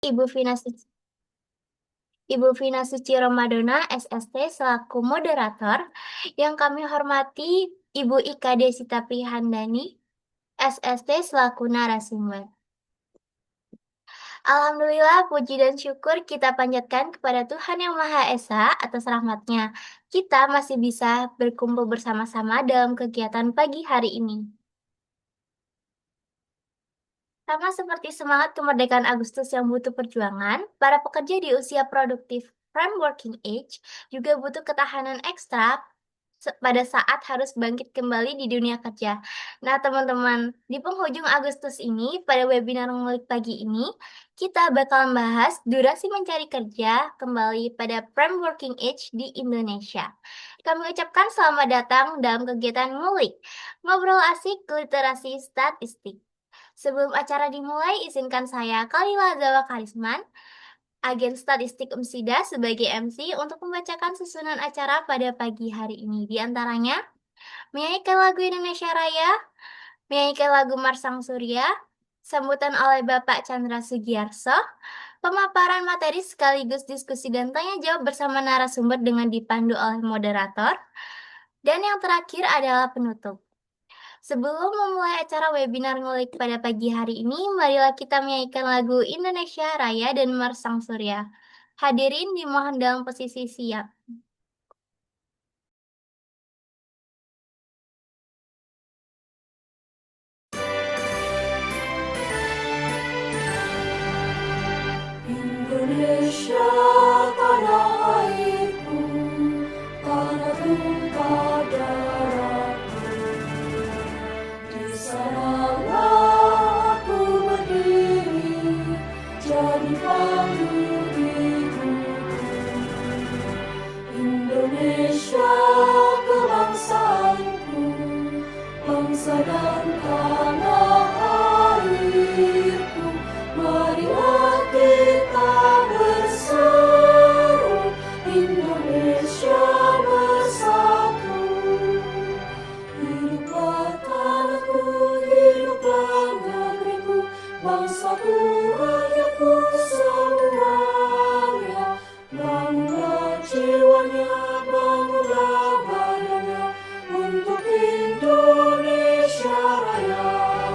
Ibu Vina Suci Ibu Vina Suci Ramadona, SST, selaku moderator. Yang kami hormati Ibu Ika Desita Prihandani, SST, selaku narasumber. Alhamdulillah, puji dan syukur kita panjatkan kepada Tuhan Yang Maha Esa atas rahmat-Nya. Kita masih bisa berkumpul bersama-sama dalam kegiatan pagi hari ini. Sama seperti semangat kemerdekaan Agustus yang butuh perjuangan, para pekerja di usia produktif prime working age juga butuh ketahanan ekstra pada saat harus bangkit kembali di dunia kerja. Nah, teman-teman, di penghujung Agustus ini, pada webinar Ngulik Pagi ini, kita bakal membahas durasi mencari kerja kembali pada prime working age di Indonesia. Kami ucapkan selamat datang dalam kegiatan Ngulik, ngobrol asik literasi statistik. Sebelum acara dimulai, izinkan saya, Kalila Zawa Karisman, agen statistik UMSIDA sebagai MC untuk membacakan susunan acara pada pagi hari ini. Di antaranya, menyanyikan lagu Indonesia Raya, menyanyikan lagu Marsang Surya, sambutan oleh Bapak Chandra Sugiarso, pemaparan materi sekaligus diskusi dan tanya jawab bersama narasumber dengan dipandu oleh moderator, dan yang terakhir adalah penutup. Sebelum memulai acara webinar Ngulik pada pagi hari ini, marilah kita menyanyikan lagu Indonesia Raya dan Marsang Surya. Hadirin dimohon dalam posisi siap. Indonesia tanah airku, tanah tumpah darahku. Di sanalah aku berdiri, jadi pandu hidupku. Indonesia kebangsaanku, bangsa dan tanah airku. Marilah kita berseru, Indonesia bersatu. Hiduplah tanahku, hiduplah negeriku, bangsaku, rakyatku semuanya. Bangunlah jiwanya, bangunlah badannya untuk Indonesia Raya.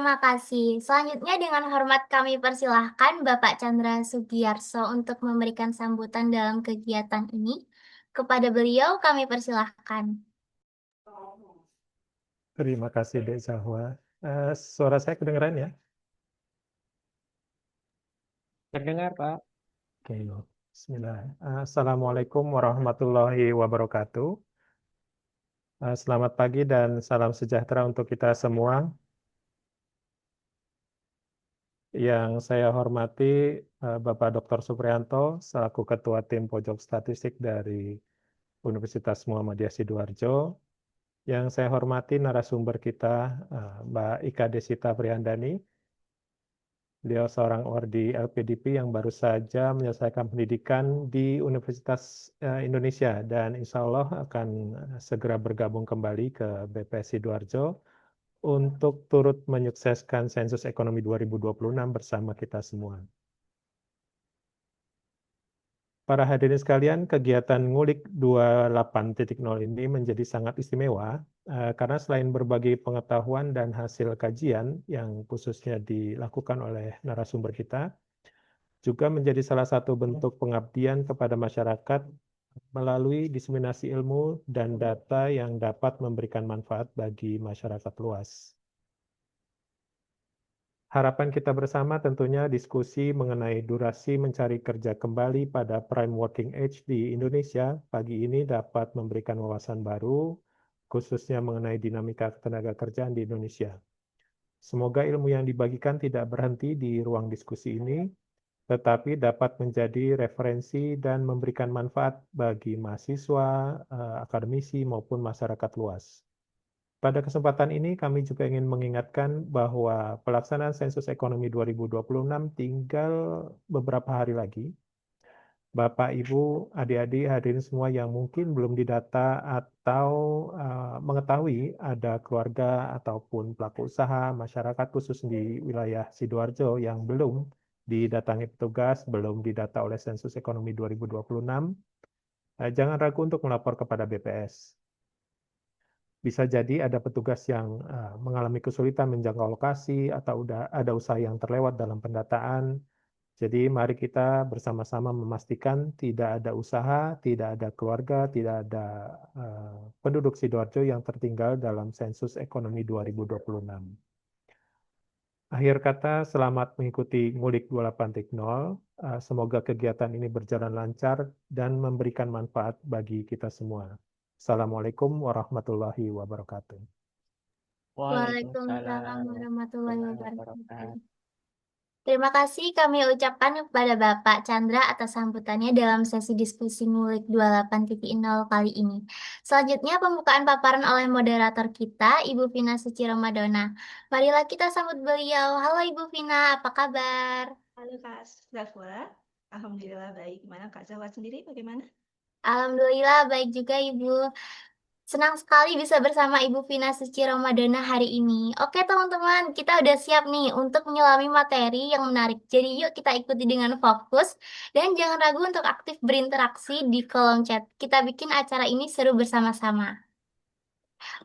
Terima kasih. Selanjutnya dengan hormat kami persilahkan Bapak Chandra Sugiyarso untuk memberikan sambutan dalam kegiatan ini. Kepada beliau kami persilahkan. Terima kasih Dek Zahwa. Suara saya kedengeran ya? Terdengar, Pak. Oke, Bismillah. Assalamualaikum warahmatullahi wabarakatuh. Selamat pagi dan salam sejahtera untuk kita semua. Yang saya hormati Bapak Dr. Supriyanto selaku Ketua Tim Pojok Statistik dari Universitas Muhammadiyah Sidoarjo. Yang saya hormati narasumber kita Mbak Ika Desita Prihandani. Beliau seorang ordi LPDP yang baru saja menyelesaikan pendidikan di Universitas Indonesia dan insya Allah akan segera bergabung kembali ke BPS Sidoarjo untuk turut menyukseskan sensus ekonomi 2026 bersama kita semua. Para hadirin sekalian, kegiatan Ngulik 28.0 ini menjadi sangat istimewa karena selain berbagi pengetahuan dan hasil kajian yang khususnya dilakukan oleh narasumber kita, juga menjadi salah satu bentuk pengabdian kepada masyarakat melalui diseminasi ilmu dan data yang dapat memberikan manfaat bagi masyarakat luas. Harapan kita bersama tentunya diskusi mengenai durasi mencari kerja kembali pada prime working age di Indonesia pagi ini dapat memberikan wawasan baru, khususnya mengenai dinamika tenaga kerjaan di Indonesia. Semoga ilmu yang dibagikan tidak berhenti di ruang diskusi ini, tetapi dapat menjadi referensi dan memberikan manfaat bagi mahasiswa, akademisi, maupun masyarakat luas. Pada kesempatan ini kami juga ingin mengingatkan bahwa pelaksanaan sensus ekonomi 2026 tinggal beberapa hari lagi. Bapak, Ibu, adik-adik, hadirin semua yang mungkin belum didata atau mengetahui ada keluarga ataupun pelaku usaha masyarakat khusus di wilayah Sidoarjo yang belum didatangi petugas, belum didata oleh sensus ekonomi 2026, jangan ragu untuk melapor kepada BPS. Bisa jadi ada petugas yang mengalami kesulitan menjangkau lokasi atau ada usaha yang terlewat dalam pendataan. Jadi mari kita bersama-sama memastikan tidak ada usaha, tidak ada keluarga, tidak ada penduduk Sidoarjo yang tertinggal dalam sensus ekonomi 2026. Akhir kata, selamat mengikuti Ngulik 28.0. Semoga kegiatan ini berjalan lancar dan memberikan manfaat bagi kita semua. Assalamualaikum warahmatullahi wabarakatuh. Waalaikumsalam warahmatullahi wabarakatuh. wabarakatuh. Terima kasih kami ucapkan kepada Bapak Chandra atas sambutannya dalam sesi diskusi Ngulik 28.0 kali ini. Selanjutnya pembukaan paparan oleh moderator kita, Ibu Vina Suci Ramadona. Marilah kita sambut beliau. Halo Ibu Vina, apa kabar? Halo Kak Zahwa, Alhamdulillah baik. Gimana Kak Zahwa sendiri bagaimana? Alhamdulillah baik juga Ibu. Senang sekali bisa bersama Ibu Vina Suci Ramadana hari ini. Oke teman-teman, kita udah siap nih untuk menyelami materi yang menarik. Jadi yuk kita ikuti dengan fokus dan jangan ragu untuk aktif berinteraksi di kolom chat. Kita bikin acara ini seru bersama-sama.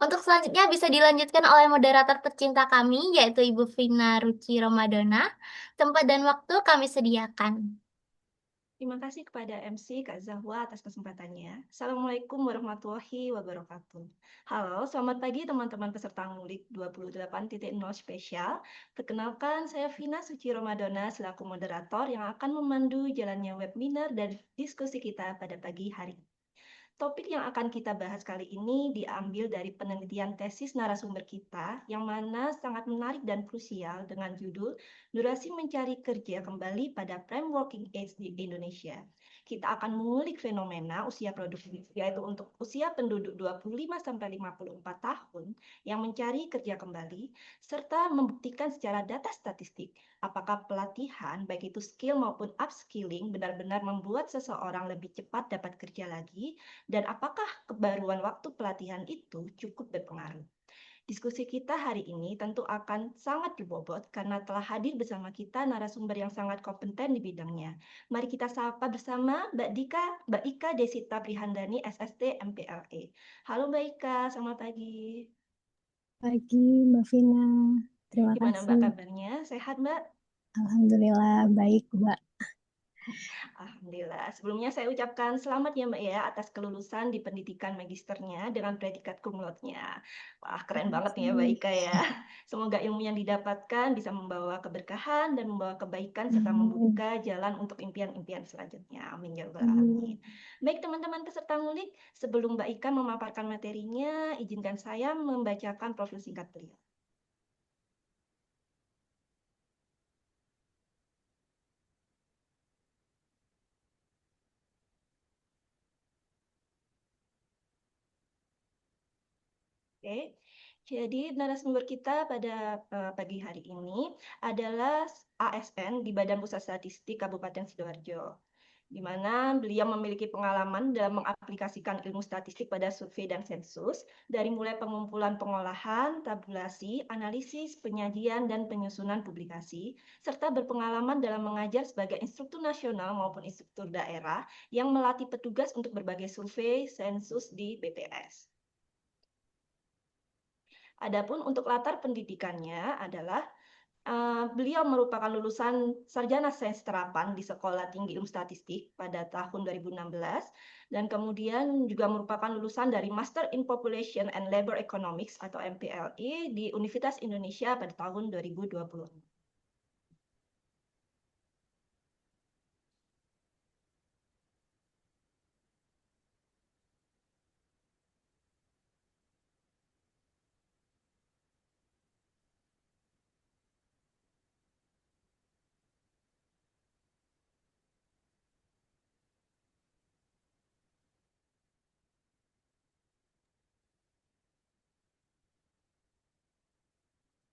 Untuk selanjutnya bisa dilanjutkan oleh moderator tercinta kami, yaitu Ibu Vina Ruci Ramadana. Tempat dan waktu kami sediakan. Terima kasih kepada MC Kak Zahwa atas kesempatannya. Assalamualaikum warahmatullahi wabarakatuh. Halo, selamat pagi teman-teman peserta Ngulik 28.0 spesial. Perkenalkan, saya Vina Suci Ramadana selaku moderator yang akan memandu jalannya webinar dan diskusi kita pada pagi hari ini. Topik yang akan kita bahas kali ini diambil dari penelitian tesis narasumber kita yang mana sangat menarik dan krusial dengan judul Durasi Mencari Kerja Kembali pada Prime Working Age di Indonesia. Kita akan mengulik fenomena usia produktif, yaitu untuk usia penduduk 25-54 tahun yang mencari kerja kembali, serta membuktikan secara data statistik apakah pelatihan, baik itu skill maupun upskilling, benar-benar membuat seseorang lebih cepat dapat kerja lagi, dan apakah kebaruan waktu pelatihan itu cukup berpengaruh. Diskusi kita hari ini tentu akan sangat berbobot karena telah hadir bersama kita narasumber yang sangat kompeten di bidangnya. Mari kita sapa bersama Mbak Ika Desita Prihandani, SST MPLE. Halo Mbak Ika, selamat pagi. Pagi Mbak Vina, Terima Gimana Mbak kasih. kabarnya? Sehat Mbak? Alhamdulillah baik, Mbak. Alhamdulillah. Sebelumnya saya ucapkan selamat ya Mbak ya atas kelulusan di pendidikan magisternya dengan predikat cum laude-nya. Wah, keren banget nih ya Mbak Ika ya. Semoga ilmu yang didapatkan bisa membawa keberkahan dan membawa kebaikan serta membuka jalan untuk impian-impian selanjutnya. Amin ya rabbal alamin. Baik teman-teman peserta ngulik, sebelum Mbak Ika memaparkan materinya, izinkan saya membacakan profil singkat beliau. Oke, jadi narasumber kita pada pagi hari ini adalah ASN di Badan Pusat Statistik Kabupaten Sidoarjo, di mana beliau memiliki pengalaman dalam mengaplikasikan ilmu statistik pada survei dan sensus, dari mulai pengumpulan pengolahan, tabulasi, analisis, penyajian, dan penyusunan publikasi, serta berpengalaman dalam mengajar sebagai instruktur nasional maupun instruktur daerah yang melatih petugas untuk berbagai survei sensus di BPS. Adapun untuk latar pendidikannya adalah beliau merupakan lulusan sarjana sains terapan di Sekolah Tinggi Ilmu Statistik pada tahun 2016 dan kemudian juga merupakan lulusan dari Master in Population and Labor Economics atau MPLE di Universitas Indonesia pada tahun 2020.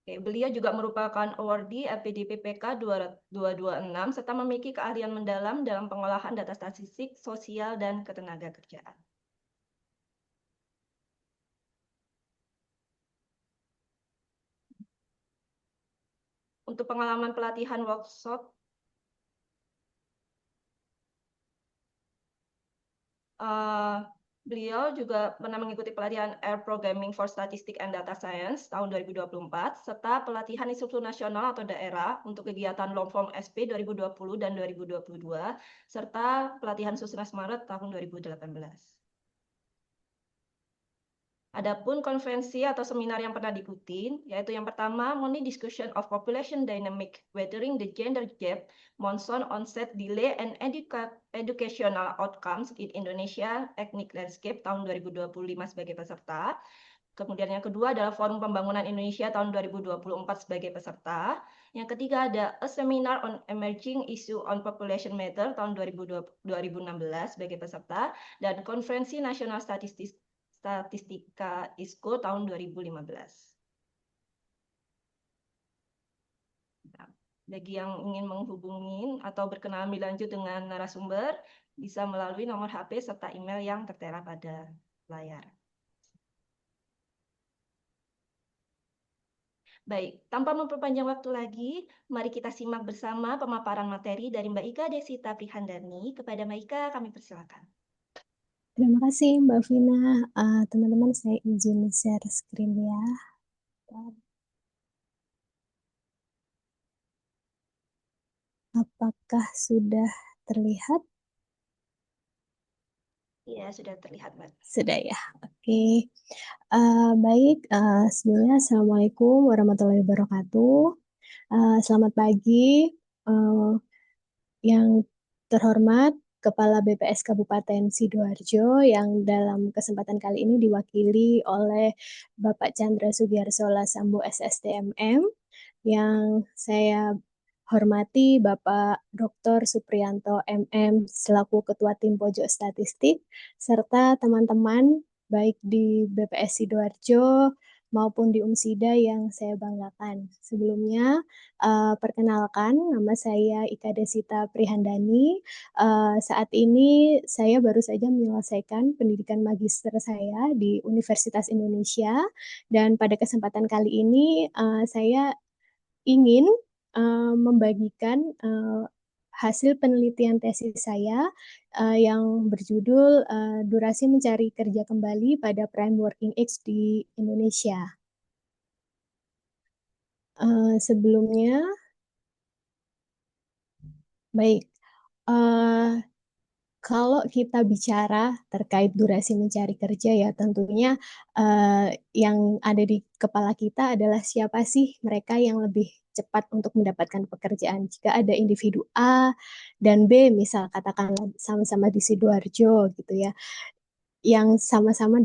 Oke, beliau juga merupakan awardee LPDPPK 226 serta memiliki keahlian mendalam dalam pengolahan data statistik, sosial, dan ketenagakerjaan. Untuk pengalaman pelatihan workshop, beliau juga pernah mengikuti pelatihan Air Programming for Statistics and Data Science tahun 2024, serta pelatihan instruktur nasional atau daerah untuk kegiatan long form SP 2020 dan 2022, serta pelatihan Susnas Maret tahun 2018. Adapun konferensi atau seminar yang pernah diikuti, yaitu yang pertama, Monthly Discussion of Population Dynamic Weathering the Gender Gap, Monsoon Onset Delay and Educational Outcomes in Indonesia Ethnic Landscape tahun 2025 sebagai peserta. Kemudian yang kedua adalah Forum Pembangunan Indonesia tahun 2024 sebagai peserta. Yang ketiga ada A Seminar on Emerging Issue on Population Matter tahun 2016 sebagai peserta. Dan Konferensi Nasional Statistika ISKO tahun 2015. Nah, bagi yang ingin menghubungi atau berkenalan lebih lanjut dengan narasumber, bisa melalui nomor HP serta email yang tertera pada layar. Baik, tanpa memperpanjang waktu lagi, mari kita simak bersama pemaparan materi dari Mbak Ika Desita Prihandani. Kepada Mbak Ika, kami persilakan. Terima kasih Mbak Vina. Teman-teman, saya izin share screen ya. Apakah sudah terlihat? Iya, sudah terlihat, Mbak. Sudah ya, oke. Baik, sebelumnya Assalamualaikum warahmatullahi wabarakatuh. Selamat pagi, yang terhormat Kepala BPS Kabupaten Sidoarjo yang dalam kesempatan kali ini diwakili oleh Bapak Chandra Sugiarso Lasambo SSTMM, yang saya hormati Bapak Dr. Supriyanto MM selaku Ketua Tim Pojok Statistik, serta teman-teman baik di BPS Sidoarjo maupun di UMSIDA yang saya banggakan. Sebelumnya, perkenalkan, nama saya Ika Desita Prihandani. Saat ini saya baru saja menyelesaikan pendidikan magister saya di Universitas Indonesia, dan pada kesempatan kali ini saya ingin membagikan hasil penelitian tesis saya yang berjudul Durasi Mencari Kerja Kembali pada Prime Working Age di Indonesia. Sebelumnya, baik. Eh, Kalau kita bicara terkait durasi mencari kerja ya tentunya yang ada di kepala kita adalah siapa sih mereka yang lebih cepat untuk mendapatkan pekerjaan. Jika ada individu A dan B, misal katakanlah sama-sama di Sidoarjo gitu ya, yang sama-sama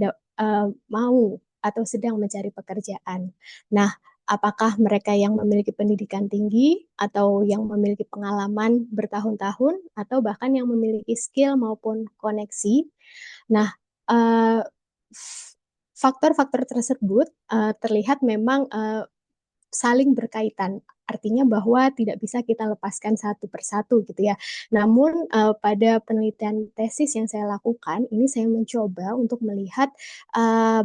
mau atau sedang mencari pekerjaan. Nah, apakah mereka yang memiliki pendidikan tinggi atau yang memiliki pengalaman bertahun-tahun atau bahkan yang memiliki skill maupun koneksi? Nah, eh, faktor-faktor tersebut terlihat memang saling berkaitan. Artinya bahwa tidak bisa kita lepaskan satu persatu gitu ya. Namun pada penelitian tesis yang saya lakukan, ini saya mencoba untuk melihat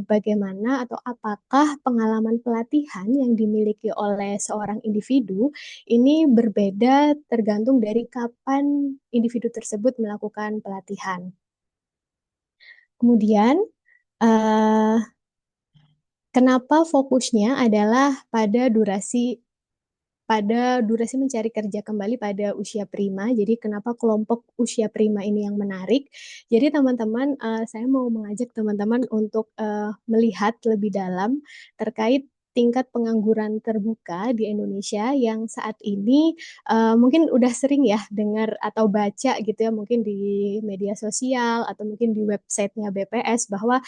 bagaimana atau apakah pengalaman pelatihan yang dimiliki oleh seorang individu ini berbeda tergantung dari kapan individu tersebut melakukan pelatihan. Kemudian, eh, kenapa fokusnya adalah pada durasi mencari kerja kembali pada usia prima. Jadi kenapa kelompok usia prima ini yang menarik? Jadi teman-teman, saya mau mengajak teman-teman untuk melihat lebih dalam terkait tingkat pengangguran terbuka di Indonesia yang saat ini mungkin udah sering ya dengar atau baca gitu ya, mungkin di media sosial atau mungkin di websitenya BPS bahwa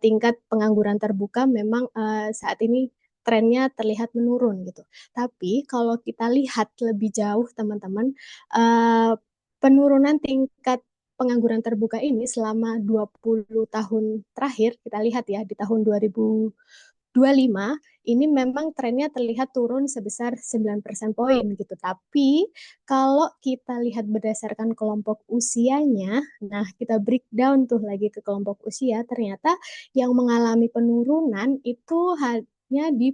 tingkat pengangguran terbuka memang saat ini trennya terlihat menurun gitu. Tapi kalau kita lihat lebih jauh, teman-teman, eh, penurunan tingkat pengangguran terbuka ini selama 20 tahun terakhir, kita lihat ya di tahun 2025, ini memang trennya terlihat turun sebesar 9% poin gitu. Tapi kalau kita lihat berdasarkan kelompok usianya, nah kita breakdown tuh lagi ke kelompok usia, ternyata yang mengalami penurunan itu hanya di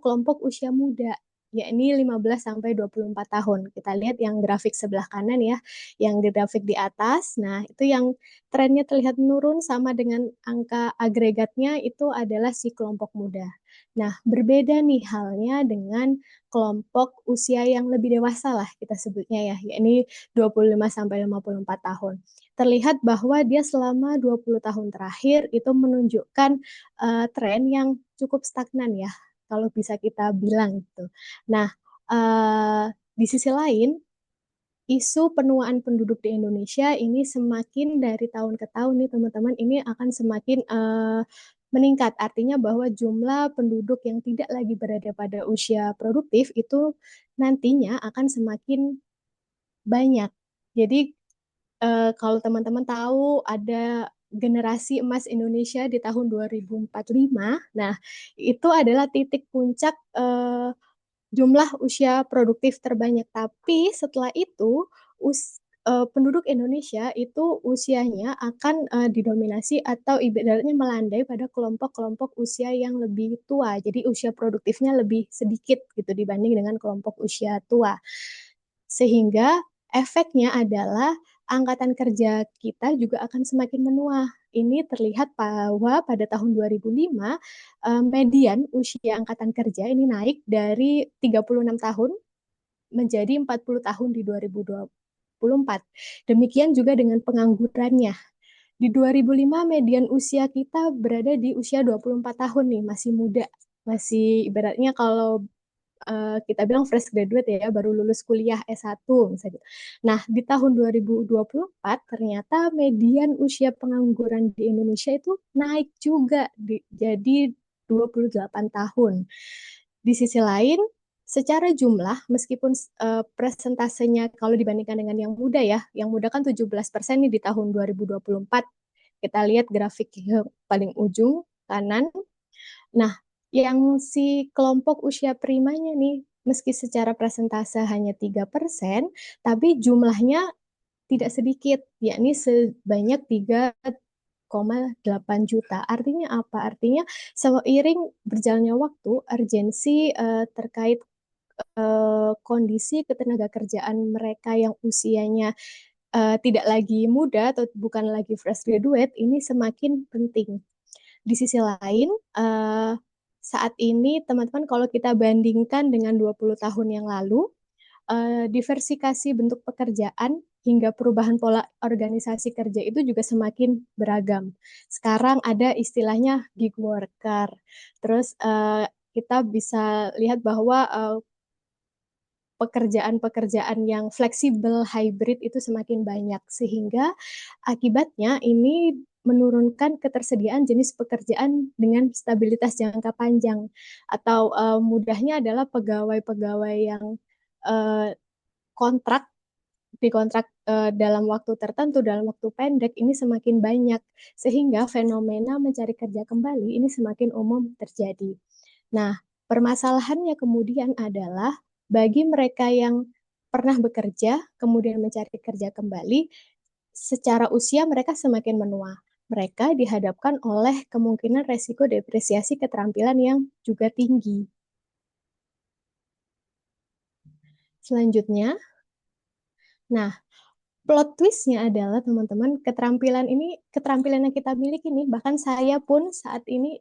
kelompok usia muda, yakni 15 sampai 24 tahun. Kita lihat yang grafik sebelah kanan ya, yang di grafik di atas. Nah, itu yang trennya terlihat menurun sama dengan angka agregatnya itu adalah si kelompok muda. Nah, berbeda nih halnya dengan kelompok usia yang lebih dewasa lah kita sebutnya ya, yakni 25 sampai 54 tahun. Terlihat bahwa dia selama 20 tahun terakhir itu menunjukkan tren yang cukup stagnan ya, kalau bisa kita bilang gitu. Nah, di sisi lain, isu penuaan penduduk di Indonesia ini semakin dari tahun ke tahun nih teman-teman, ini akan semakin meningkat. Artinya bahwa jumlah penduduk yang tidak lagi berada pada usia produktif itu nantinya akan semakin banyak. Jadi kalau teman-teman tahu ada generasi emas Indonesia di tahun 2045, nah itu adalah titik puncak jumlah usia produktif terbanyak. Tapi setelah itu penduduk Indonesia itu usianya akan didominasi atau ibaratnya melandai pada kelompok-kelompok usia yang lebih tua. Jadi usia produktifnya lebih sedikit gitu dibanding dengan kelompok usia tua. Sehingga efeknya adalah angkatan kerja kita juga akan semakin menua. Ini terlihat bahwa pada tahun 2005 median usia angkatan kerja ini naik dari 36 tahun menjadi 40 tahun di 2024. Demikian juga dengan penganggurannya. Di 2005 median usia kita berada di usia 24 tahun nih, masih muda. Masih ibaratnya kalau kita bilang fresh graduate ya, baru lulus kuliah S1 misalnya. Nah, di tahun 2024 ternyata median usia pengangguran di Indonesia itu naik juga jadi 28 tahun. Di sisi lain, secara jumlah meskipun presentasenya kalau dibandingkan dengan yang muda ya, yang muda kan 17% nih di tahun 2024. Kita lihat grafik yang paling ujung kanan. Nah, yang si kelompok usia primanya nih, meski secara persentase hanya 3%, tapi jumlahnya tidak sedikit, yakni sebanyak 3,8 juta. Artinya apa? Artinya seiring berjalannya waktu, urgensi terkait kondisi ketenaga kerjaan mereka yang usianya tidak lagi muda atau bukan lagi fresh graduate, ini semakin penting. Di sisi lain, saat ini teman-teman kalau kita bandingkan dengan 20 tahun yang lalu, diversifikasi bentuk pekerjaan hingga perubahan pola organisasi kerja itu juga semakin beragam. Sekarang ada istilahnya gig worker. Terus kita bisa lihat bahwa pekerjaan-pekerjaan yang fleksibel, hybrid itu semakin banyak, sehingga akibatnya ini menurunkan ketersediaan jenis pekerjaan dengan stabilitas jangka panjang, atau mudahnya adalah pegawai-pegawai yang uh, kontrak dikontrak dalam waktu tertentu, dalam waktu pendek, ini semakin banyak, sehingga fenomena mencari kerja kembali ini semakin umum terjadi. Nah, permasalahannya kemudian adalah bagi mereka yang pernah bekerja, kemudian mencari kerja kembali, secara usia mereka semakin menua. Mereka dihadapkan oleh kemungkinan resiko depresiasi keterampilan yang juga tinggi. Selanjutnya, nah, plot twist-nya adalah teman-teman, keterampilan yang kita miliki nih, bahkan saya pun saat ini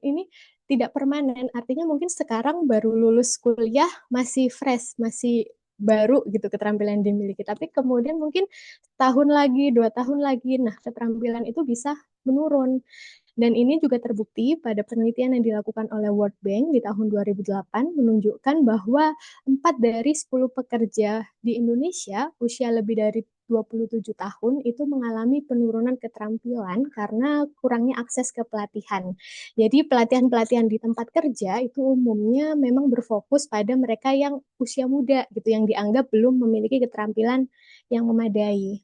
tidak permanen. Artinya mungkin sekarang baru lulus kuliah, masih fresh, masih baru gitu keterampilan yang dimiliki. Tapi kemudian mungkin tahun lagi, 2 tahun lagi, nah keterampilan itu bisa menurun. Dan ini juga terbukti pada penelitian yang dilakukan oleh World Bank di tahun 2008 menunjukkan bahwa 4 dari 10 pekerja di Indonesia usia lebih dari 27 tahun itu mengalami penurunan keterampilan karena kurangnya akses ke pelatihan. Jadi pelatihan-pelatihan di tempat kerja itu umumnya memang berfokus pada mereka yang usia muda gitu, yang dianggap belum memiliki keterampilan yang memadai.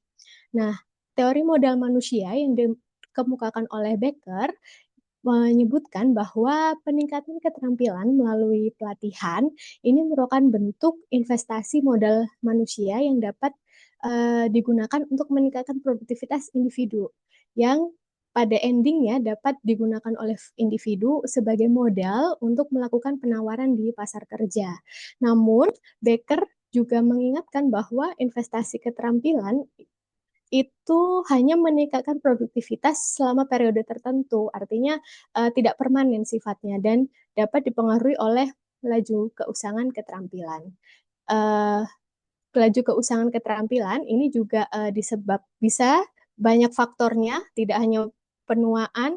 Nah, teori modal manusia yang dikemukakan oleh Becker menyebutkan bahwa peningkatan keterampilan melalui pelatihan ini merupakan bentuk investasi modal manusia yang dapat digunakan untuk meningkatkan produktivitas individu yang pada endingnya dapat digunakan oleh individu sebagai modal untuk melakukan penawaran di pasar kerja. Namun, Becker juga mengingatkan bahwa investasi keterampilan itu hanya meningkatkan produktivitas selama periode tertentu, artinya tidak permanen sifatnya dan dapat dipengaruhi oleh laju keusangan keterampilan. Uh, Laju keusangan keterampilan ini juga bisa banyak faktornya, tidak hanya penuaan,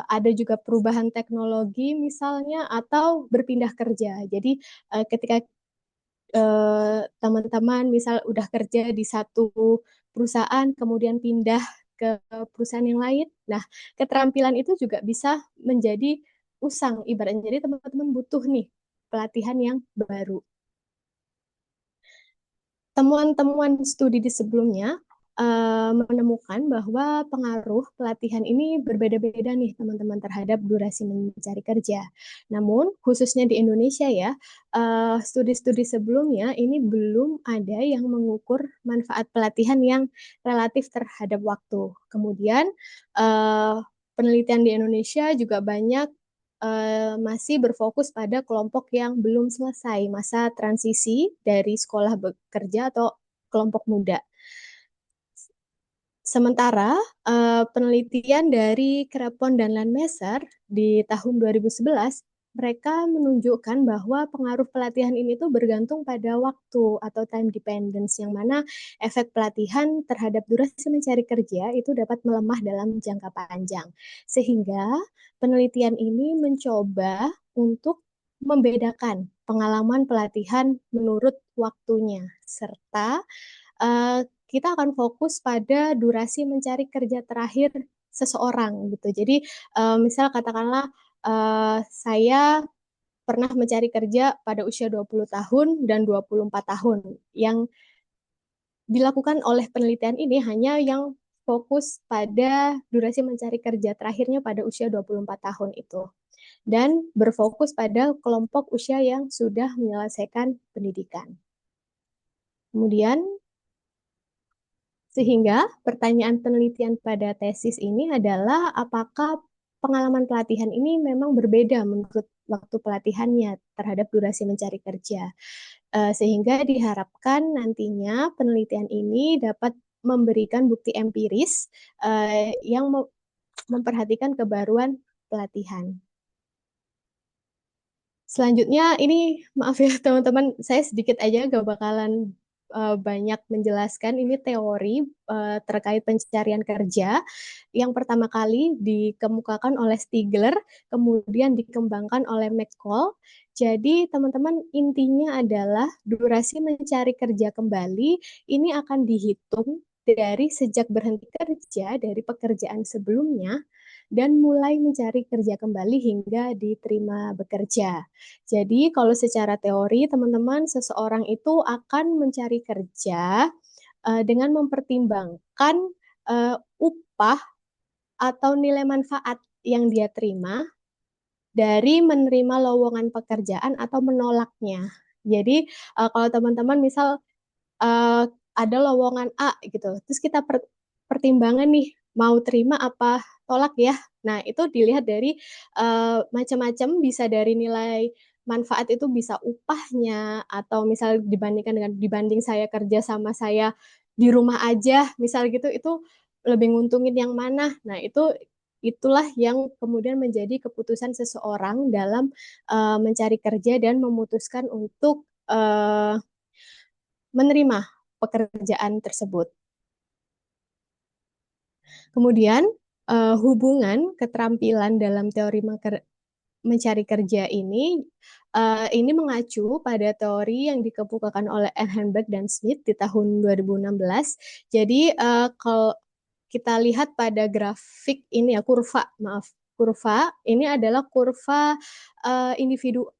ada juga perubahan teknologi misalnya, atau berpindah kerja. Jadi ketika teman-teman misal udah kerja di satu perusahaan kemudian pindah ke perusahaan yang lain. Nah, keterampilan itu juga bisa menjadi usang ibaratnya. Jadi teman-teman butuh nih pelatihan yang baru. Temuan-temuan studi di sebelumnya menemukan bahwa pengaruh pelatihan ini berbeda-beda nih teman-teman terhadap durasi mencari kerja. Namun khususnya di Indonesia ya, studi-studi sebelumnya ini belum ada yang mengukur manfaat pelatihan yang relatif terhadap waktu. Kemudian penelitian di Indonesia juga banyak masih berfokus pada kelompok yang belum selesai masa transisi dari sekolah bekerja atau kelompok muda. Sementara penelitian dari Crepon dan Landmeser di tahun 2011 mereka menunjukkan bahwa pengaruh pelatihan ini tuh bergantung pada waktu atau time dependence, yang mana efek pelatihan terhadap durasi mencari kerja itu dapat melemah dalam jangka panjang. Sehingga penelitian ini mencoba untuk membedakan pengalaman pelatihan menurut waktunya, serta kita akan fokus pada durasi mencari kerja terakhir seseorang gitu. Jadi misal katakanlah saya pernah mencari kerja pada usia 20 tahun dan 24 tahun. Yang dilakukan oleh penelitian ini hanya yang fokus pada durasi mencari kerja terakhirnya pada usia 24 tahun itu. Dan berfokus pada kelompok usia yang sudah menyelesaikan pendidikan. Kemudian, sehingga pertanyaan penelitian pada tesis ini adalah apakah pengalaman pelatihan ini memang berbeda menurut waktu pelatihannya terhadap durasi mencari kerja. Sehingga diharapkan nantinya penelitian ini dapat memberikan bukti empiris yang memperhatikan kebaruan pelatihan. Selanjutnya ini maaf ya teman-teman, saya sedikit aja gak bakalan banyak menjelaskan. Ini teori terkait pencarian kerja yang pertama kali dikemukakan oleh Stigler, kemudian dikembangkan oleh McCall. Jadi teman-teman intinya adalah durasi mencari kerja kembali ini akan dihitung dari sejak berhenti kerja dari pekerjaan sebelumnya dan mulai mencari kerja kembali hingga diterima bekerja. Jadi kalau secara teori teman-teman seseorang itu akan mencari kerja dengan mempertimbangkan upah atau nilai manfaat yang dia terima dari menerima lowongan pekerjaan atau menolaknya. Jadi kalau teman-teman misal uh, ada lowongan A gitu, terus kita pertimbangan nih mau terima apa tolak ya. Nah itu dilihat dari macam-macam, bisa dari nilai manfaat itu bisa upahnya atau misal dibandingkan dengan dibanding saya kerja sama saya di rumah aja misal gitu itu lebih nguntungin yang mana. Nah itulah yang kemudian menjadi keputusan seseorang dalam mencari kerja dan memutuskan untuk menerima pekerjaan tersebut. Kemudian hubungan keterampilan dalam teori mencari kerja ini mengacu pada teori yang dikemukakan oleh Ehrenberg dan Smith di tahun 2016. Jadi kalau kita lihat pada grafik ini ya, kurva ini adalah kurva individu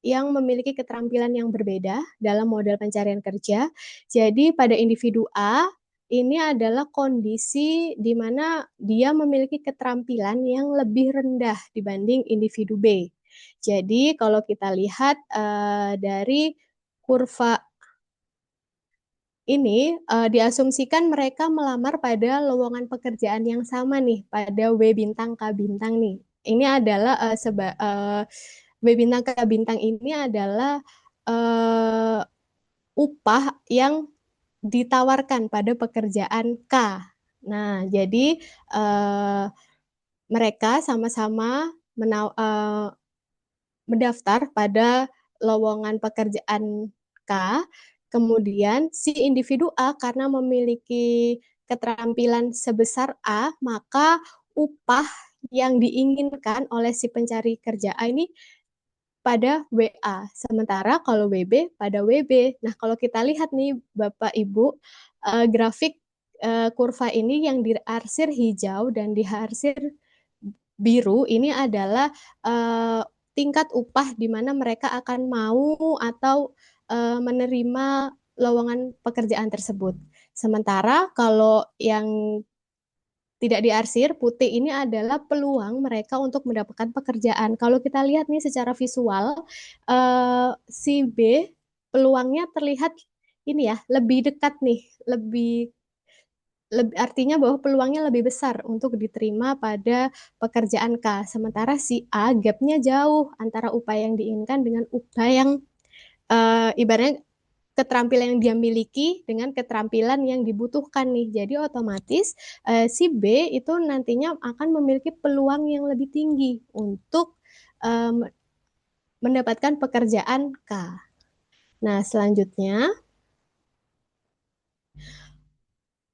yang memiliki keterampilan yang berbeda dalam model pencarian kerja. Jadi pada individu A ini adalah kondisi di mana dia memiliki keterampilan yang lebih rendah dibanding individu B. Jadi kalau kita lihat dari kurva ini diasumsikan mereka melamar pada lowongan pekerjaan yang sama nih, pada W bintang K bintang nih. Ini adalah W bintang K bintang ini adalah uh, upah yang ditawarkan pada pekerjaan K. Nah, jadi mereka sama-sama mendaftar pada lowongan pekerjaan K. Kemudian si individu A karena memiliki keterampilan sebesar A, maka upah yang diinginkan oleh si pencari kerja A ini pada WA. Sementara kalau WB pada WB. Nah, kalau kita lihat nih Bapak Ibu, grafik kurva ini yang diarsir hijau dan diarsir biru ini adalah tingkat upah di mana mereka akan mau atau menerima lowongan pekerjaan tersebut. Sementara kalau yang tidak diarsir, putih ini adalah peluang mereka untuk mendapatkan pekerjaan. Kalau kita lihat nih secara visual, si B peluangnya terlihat ini ya, lebih dekat nih, artinya bahwa peluangnya lebih besar untuk diterima pada pekerjaan K. Sementara si A gapnya jauh antara upaya yang diinginkan dengan upaya yang ibaratnya keterampilan yang dia miliki dengan keterampilan yang dibutuhkan nih. Jadi otomatis si B itu nantinya akan memiliki peluang yang lebih tinggi untuk mendapatkan pekerjaan K. Nah, selanjutnya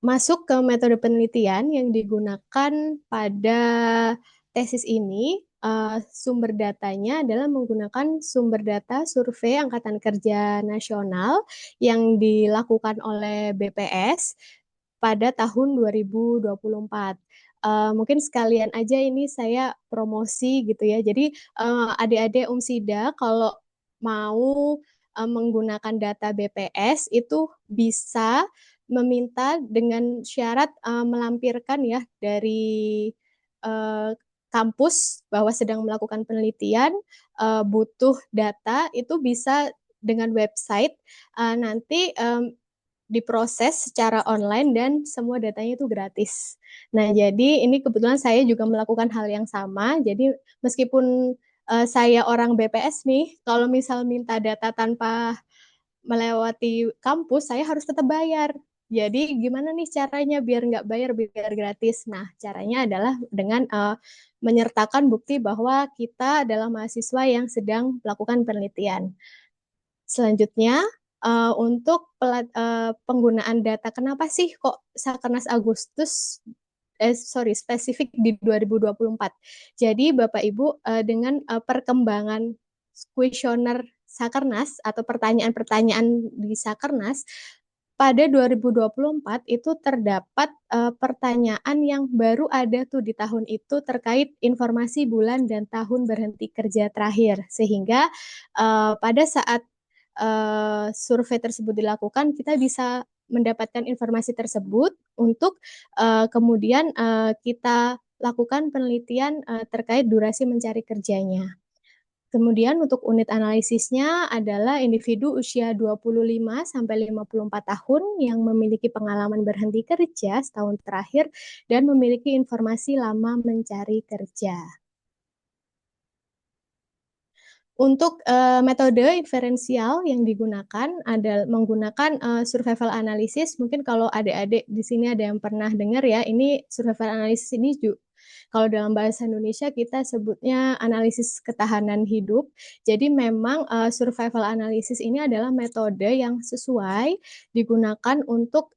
masuk ke metode penelitian yang digunakan pada tesis ini. Sumber datanya adalah menggunakan sumber data survei Angkatan Kerja Nasional yang dilakukan oleh BPS pada tahun 2024. Mungkin sekalian aja ini saya promosi gitu ya. Jadi adik-adik Umsida kalau mau menggunakan data BPS itu bisa meminta dengan syarat melampirkan ya dari uh, kampus bahwa sedang melakukan penelitian, butuh data itu bisa dengan website nanti diproses secara online dan semua datanya itu gratis. Nah, jadi ini kebetulan saya juga melakukan hal yang sama. Jadi meskipun saya orang BPS nih, kalau misal minta data tanpa melewati kampus, saya harus tetap bayar. Jadi gimana nih caranya biar nggak bayar, biar gratis? Nah, caranya adalah dengan menyertakan bukti bahwa kita adalah mahasiswa yang sedang melakukan penelitian. Selanjutnya, untuk penggunaan data, kenapa sih kok Sakernas Agustus spesifik di 2024. Jadi Bapak Ibu dengan perkembangan kuesioner Sakernas atau pertanyaan-pertanyaan di Sakernas pada 2024 itu terdapat pertanyaan yang baru ada tuh di tahun itu terkait informasi bulan dan tahun berhenti kerja terakhir, sehingga pada saat survei tersebut dilakukan kita bisa mendapatkan informasi tersebut untuk kemudian kita lakukan penelitian terkait durasi mencari kerjanya. Kemudian untuk unit analisisnya adalah individu usia 25 sampai 54 tahun yang memiliki pengalaman berhenti kerja setahun terakhir dan memiliki informasi lama mencari kerja. Untuk metode inferensial yang digunakan adalah menggunakan survival analysis. Mungkin kalau adik-adik di sini ada yang pernah dengar ya, ini survival analysis ini kalau dalam bahasa Indonesia kita sebutnya analisis ketahanan hidup. Jadi memang survival analysis ini adalah metode yang sesuai digunakan untuk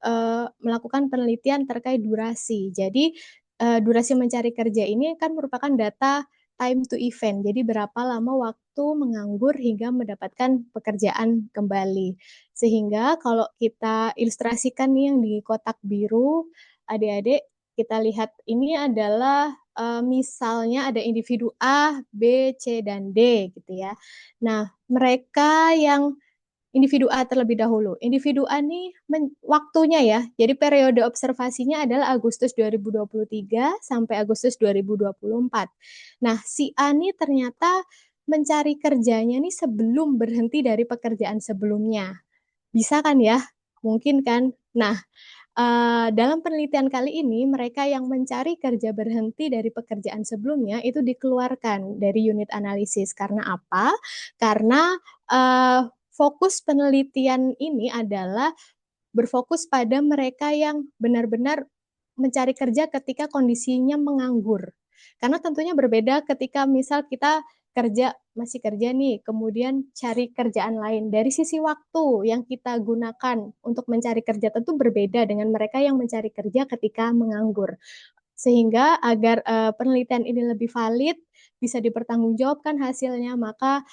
melakukan penelitian terkait durasi. Jadi durasi mencari kerja ini kan merupakan data time to event. Jadi berapa lama waktu menganggur hingga mendapatkan pekerjaan kembali. Sehingga kalau kita ilustrasikan nih yang di kotak biru, adik-adik kita lihat ini adalah misalnya ada individu A, B, C, dan D gitu ya. Nah, mereka yang individu A terlebih dahulu. Individu A nih waktunya ya. Jadi periode observasinya adalah Agustus 2023 sampai Agustus 2024. Nah, si A nih ternyata mencari kerjanya nih sebelum berhenti dari pekerjaan sebelumnya. Bisa kan ya? Mungkin kan? Nah, dalam penelitian kali ini, mereka yang mencari kerja berhenti dari pekerjaan sebelumnya itu dikeluarkan dari unit analisis. Karena apa? Karena fokus penelitian ini adalah berfokus pada mereka yang benar-benar mencari kerja ketika kondisinya menganggur. Karena tentunya berbeda ketika misal kita masih kerja nih, kemudian cari kerjaan lain. Dari sisi waktu yang kita gunakan untuk mencari kerja tentu berbeda dengan mereka yang mencari kerja ketika menganggur. Sehingga agar penelitian ini lebih valid, bisa dipertanggungjawabkan hasilnya, maka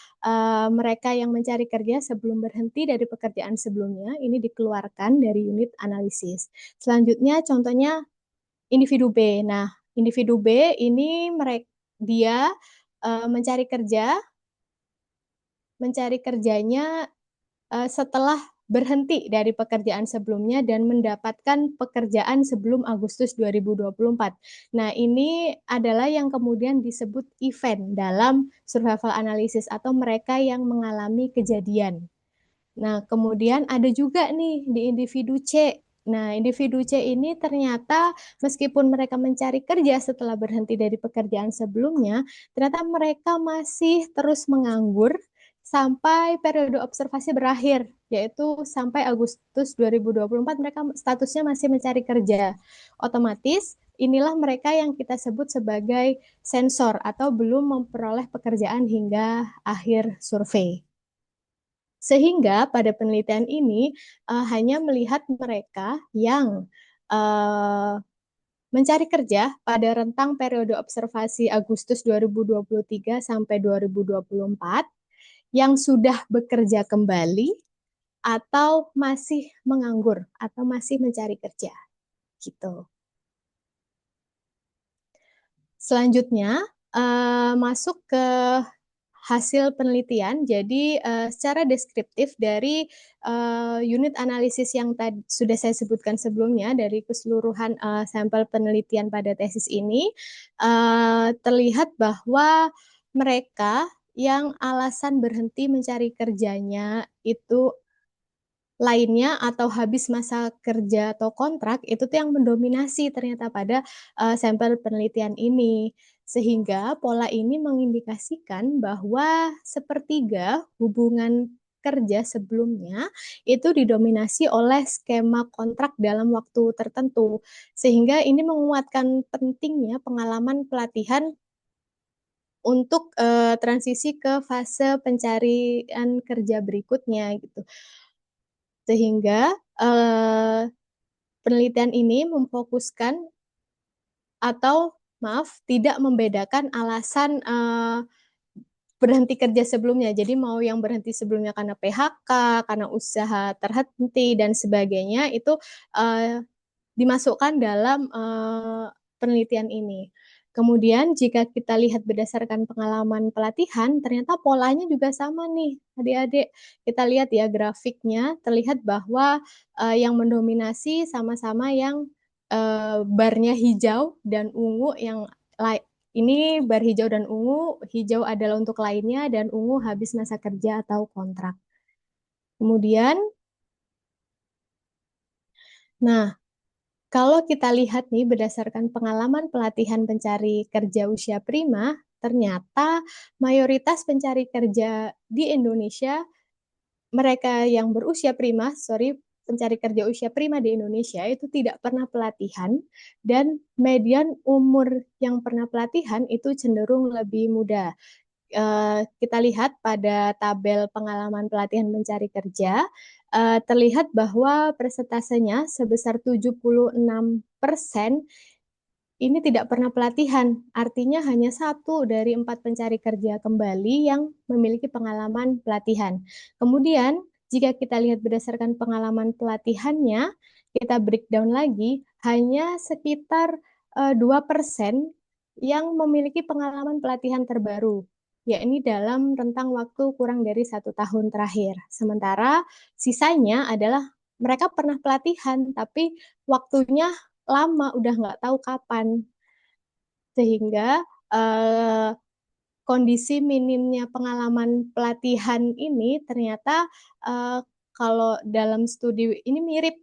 mereka yang mencari kerja sebelum berhenti dari pekerjaan sebelumnya ini dikeluarkan dari unit analisis. Selanjutnya contohnya individu B. Nah, individu B ini dia mencari kerjanya setelah berhenti dari pekerjaan sebelumnya dan mendapatkan pekerjaan sebelum Agustus 2024. Nah, ini adalah yang kemudian disebut event dalam survival analysis atau mereka yang mengalami kejadian. Nah, kemudian ada juga nih di individu C. Nah, individu C ini ternyata meskipun mereka mencari kerja setelah berhenti dari pekerjaan sebelumnya, ternyata mereka masih terus menganggur sampai periode observasi berakhir, yaitu sampai Agustus 2024 mereka statusnya masih mencari kerja. Otomatis inilah mereka yang kita sebut sebagai sensor atau belum memperoleh pekerjaan hingga akhir survei. Sehingga pada penelitian ini hanya melihat mereka yang mencari kerja pada rentang periode observasi Agustus 2023 sampai 2024 yang sudah bekerja kembali atau masih menganggur atau masih mencari kerja gitu. Selanjutnya masuk ke hasil penelitian. Jadi secara deskriptif dari unit analisis yang tadi sudah saya sebutkan sebelumnya dari keseluruhan sampel penelitian pada tesis ini terlihat bahwa mereka yang alasan berhenti mencari kerjanya itu lainnya atau habis masa kerja atau kontrak itu tuh yang mendominasi ternyata pada sampel penelitian ini. Sehingga pola ini mengindikasikan bahwa sepertiga hubungan kerja sebelumnya itu didominasi oleh skema kontrak dalam waktu tertentu, sehingga ini menguatkan pentingnya pengalaman pelatihan untuk transisi ke fase pencarian kerja berikutnya gitu. Sehingga penelitian ini memfokuskan atau tidak membedakan alasan berhenti kerja sebelumnya. Jadi mau yang berhenti sebelumnya karena PHK, karena usaha terhenti dan sebagainya itu dimasukkan dalam penelitian ini. Kemudian jika kita lihat berdasarkan pengalaman pelatihan, ternyata polanya juga sama nih, adik-adik. Kita lihat ya grafiknya, terlihat bahwa yang mendominasi sama-sama yang barnya hijau dan ungu yang ini bar hijau dan ungu, hijau adalah untuk lainnya dan ungu habis masa kerja atau kontrak. Kemudian, nah, kalau kita lihat nih berdasarkan pengalaman pelatihan pencari kerja usia prima, ternyata mayoritas pencari kerja di Indonesia, mereka yang berusia prima, pencari kerja usia prima di Indonesia itu tidak pernah pelatihan dan median umur yang pernah pelatihan itu cenderung lebih muda. Kita lihat pada tabel pengalaman pelatihan mencari kerja, terlihat bahwa persentasenya sebesar 76% ini tidak pernah pelatihan. Artinya hanya 1 dari 4 pencari kerja kembali yang memiliki pengalaman pelatihan. Kemudian, jika kita lihat berdasarkan pengalaman pelatihannya, kita breakdown lagi, hanya sekitar 2% yang memiliki pengalaman pelatihan terbaru, yakni dalam rentang waktu kurang dari 1 tahun terakhir. Sementara sisanya adalah mereka pernah pelatihan, tapi waktunya lama, udah nggak tahu kapan. Sehingga kondisi minimnya pengalaman pelatihan ini ternyata kalau dalam studi ini mirip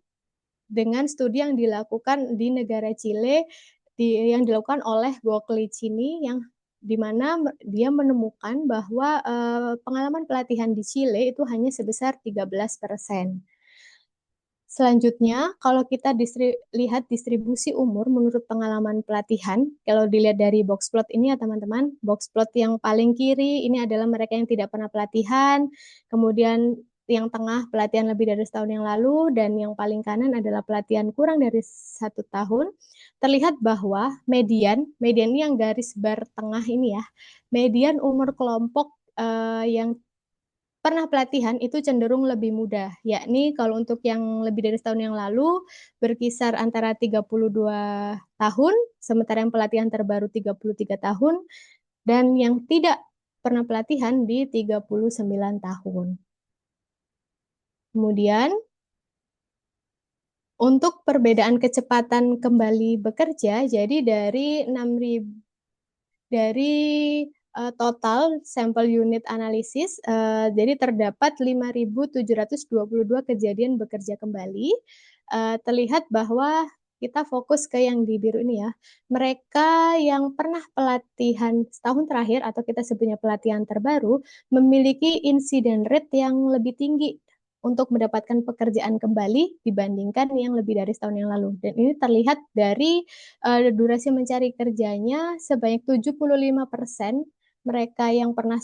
dengan studi yang dilakukan di negara Chile, yang dilakukan oleh Goclicini, yang di mana dia menemukan bahwa pengalaman pelatihan di Chile itu hanya sebesar 13%. Selanjutnya, kalau kita lihat distribusi umur menurut pengalaman pelatihan, kalau dilihat dari box plot ini ya teman-teman, box plot yang paling kiri ini adalah mereka yang tidak pernah pelatihan, kemudian yang tengah pelatihan lebih dari setahun yang lalu, dan yang paling kanan adalah pelatihan kurang dari 1 tahun. Terlihat bahwa median ini yang garis bar tengah ini ya, median umur kelompok yang pernah pelatihan itu cenderung lebih mudah, yakni kalau untuk yang lebih dari setahun yang lalu berkisar antara 32 tahun, sementara yang pelatihan terbaru 33 tahun, dan yang tidak pernah pelatihan di 39 tahun. Kemudian, untuk perbedaan kecepatan kembali bekerja, jadi dari 6.000 dari total sampel unit analisis, jadi terdapat 5.722 kejadian bekerja kembali. Terlihat bahwa kita fokus ke yang di biru ini ya. Mereka yang pernah pelatihan setahun terakhir atau kita sebutnya pelatihan terbaru memiliki insiden rate yang lebih tinggi untuk mendapatkan pekerjaan kembali dibandingkan yang lebih dari setahun yang lalu. Dan ini terlihat dari durasi mencari kerjanya sebanyak 75% mereka yang pernah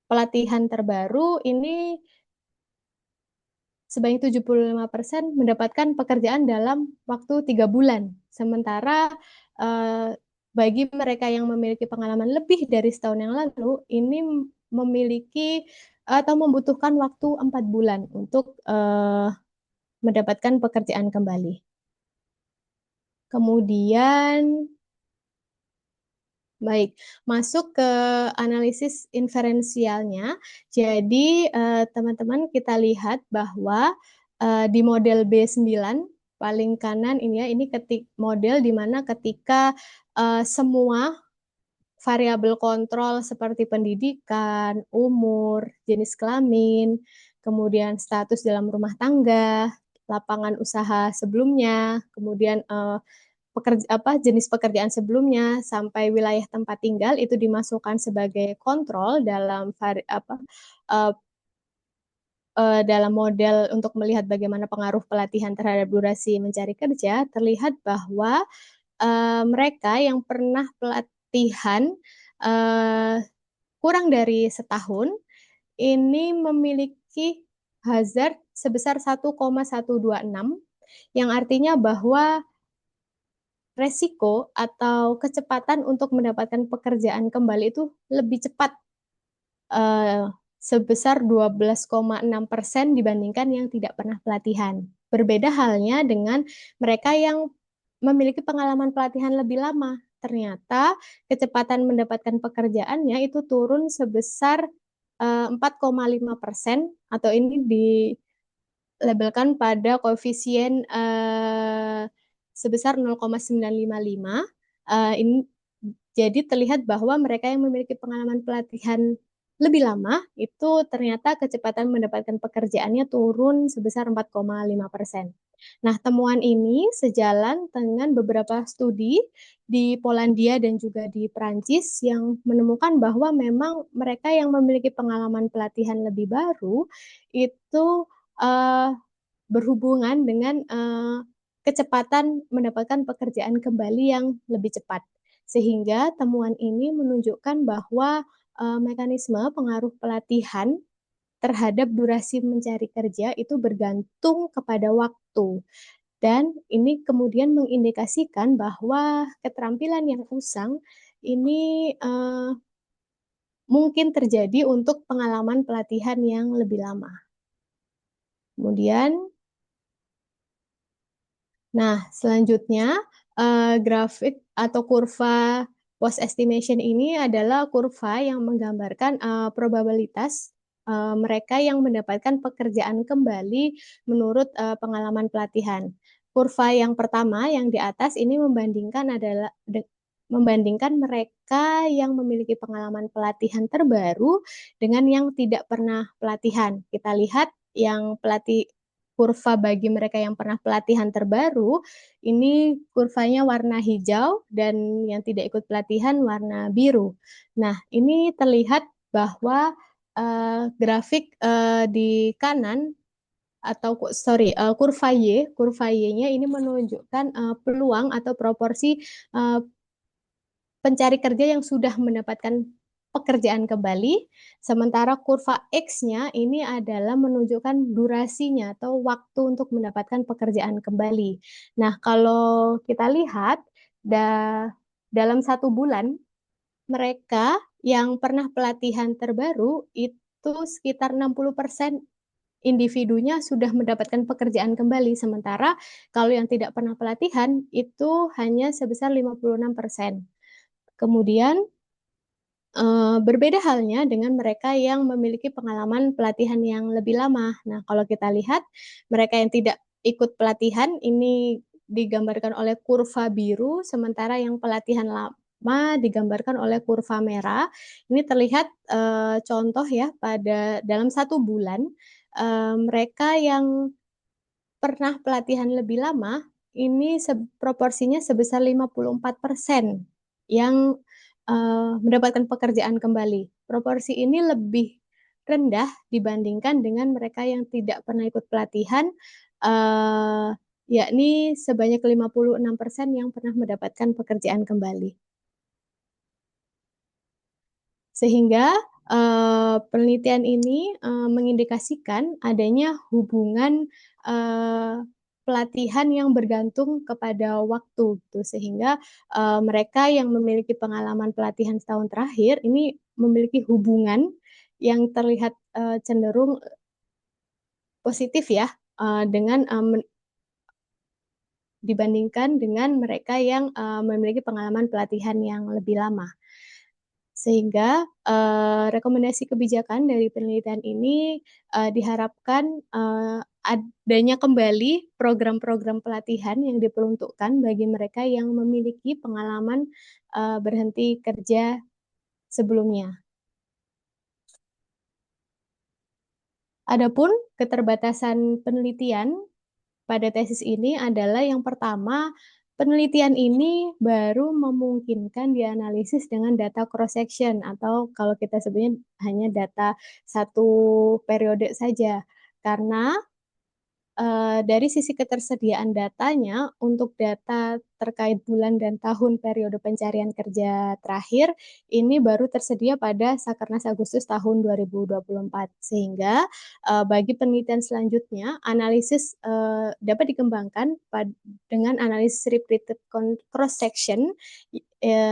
pelatihan terbaru ini sebanyak 75% mendapatkan pekerjaan dalam waktu 3 bulan. Sementara bagi mereka yang memiliki pengalaman lebih dari setahun yang lalu, ini memiliki atau membutuhkan waktu 4 bulan untuk mendapatkan pekerjaan kembali. Kemudian, baik, masuk ke analisis inferensialnya. Jadi, teman-teman kita lihat bahwa di model B9, paling kanan ini ya, ini model di mana ketika semua variabel kontrol seperti pendidikan, umur, jenis kelamin, kemudian status dalam rumah tangga, lapangan usaha sebelumnya, kemudian jenis pekerjaan sebelumnya sampai wilayah tempat tinggal itu dimasukkan sebagai kontrol dalam dalam model untuk melihat bagaimana pengaruh pelatihan terhadap durasi mencari kerja, terlihat bahwa mereka yang pernah pelatihan kurang dari setahun ini memiliki hazard sebesar 1,126, yang artinya bahwa resiko atau kecepatan untuk mendapatkan pekerjaan kembali itu lebih cepat, sebesar 12,6% dibandingkan yang tidak pernah pelatihan. Berbeda halnya dengan mereka yang memiliki pengalaman pelatihan lebih lama. Ternyata kecepatan mendapatkan pekerjaannya itu turun sebesar 4,5%, atau ini dilabelkan pada koefisien sebesar 0,955. Ini jadi terlihat bahwa mereka yang memiliki pengalaman pelatihan lebih lama itu ternyata kecepatan mendapatkan pekerjaannya turun sebesar 4,5%. Nah, temuan ini sejalan dengan beberapa studi di Polandia dan juga di Prancis yang menemukan bahwa memang mereka yang memiliki pengalaman pelatihan lebih baru itu uh, berhubungan dengan kecepatan mendapatkan pekerjaan kembali yang lebih cepat. Sehingga temuan ini menunjukkan bahwa mekanisme pengaruh pelatihan terhadap durasi mencari kerja itu bergantung kepada waktu. Dan ini kemudian mengindikasikan bahwa keterampilan yang usang ini mungkin terjadi untuk pengalaman pelatihan yang lebih lama. Kemudian, nah selanjutnya grafik atau kurva post estimation ini adalah kurva yang menggambarkan probabilitas mereka yang mendapatkan pekerjaan kembali menurut pengalaman pelatihan. Kurva yang pertama yang di atas ini membandingkan mereka yang memiliki pengalaman pelatihan terbaru dengan yang tidak pernah pelatihan. Kita lihat yang kurva bagi mereka yang pernah pelatihan terbaru, ini kurvanya warna hijau dan yang tidak ikut pelatihan warna biru. Nah, ini terlihat bahwa grafik di kanan atau kurva Y-nya ini menunjukkan peluang atau proporsi pencari kerja yang sudah mendapatkan pekerjaan kembali, sementara kurva X-nya ini adalah menunjukkan durasinya atau waktu untuk mendapatkan pekerjaan kembali. Nah, kalau kita lihat dalam 1 bulan, mereka yang pernah pelatihan terbaru itu sekitar 60% individunya sudah mendapatkan pekerjaan kembali, sementara kalau yang tidak pernah pelatihan itu hanya sebesar 56%. Kemudian berbeda halnya dengan mereka yang memiliki pengalaman pelatihan yang lebih lama. Nah, kalau kita lihat mereka yang tidak ikut pelatihan ini digambarkan oleh kurva biru, sementara yang pelatihan lama digambarkan oleh kurva merah. Ini terlihat contoh ya pada dalam 1 bulan mereka yang pernah pelatihan lebih lama ini proporsinya sebesar 54% yang mendapatkan pekerjaan kembali. Proporsi ini lebih rendah dibandingkan dengan mereka yang tidak pernah ikut pelatihan, yakni sebanyak 56% yang pernah mendapatkan pekerjaan kembali. Sehingga penelitian ini mengindikasikan adanya hubungan pelatihan yang bergantung kepada waktu, gitu. Sehingga mereka yang memiliki pengalaman pelatihan setahun terakhir ini memiliki hubungan yang terlihat cenderung positif ya dengan dibandingkan dengan mereka yang memiliki pengalaman pelatihan yang lebih lama. Sehingga rekomendasi kebijakan dari penelitian ini diharapkan adanya kembali program-program pelatihan yang diperuntukkan bagi mereka yang memiliki pengalaman berhenti kerja sebelumnya. Adapun keterbatasan penelitian pada tesis ini adalah yang pertama, penelitian ini baru memungkinkan dianalisis dengan data cross-section atau kalau kita sebutnya hanya data satu periode saja. karena dari sisi ketersediaan datanya, untuk data terkait bulan dan tahun periode pencarian kerja terakhir, ini baru tersedia pada Sakernas Agustus tahun 2024. Sehingga bagi penelitian selanjutnya, analisis dapat dikembangkan dengan analisis repeated cross-section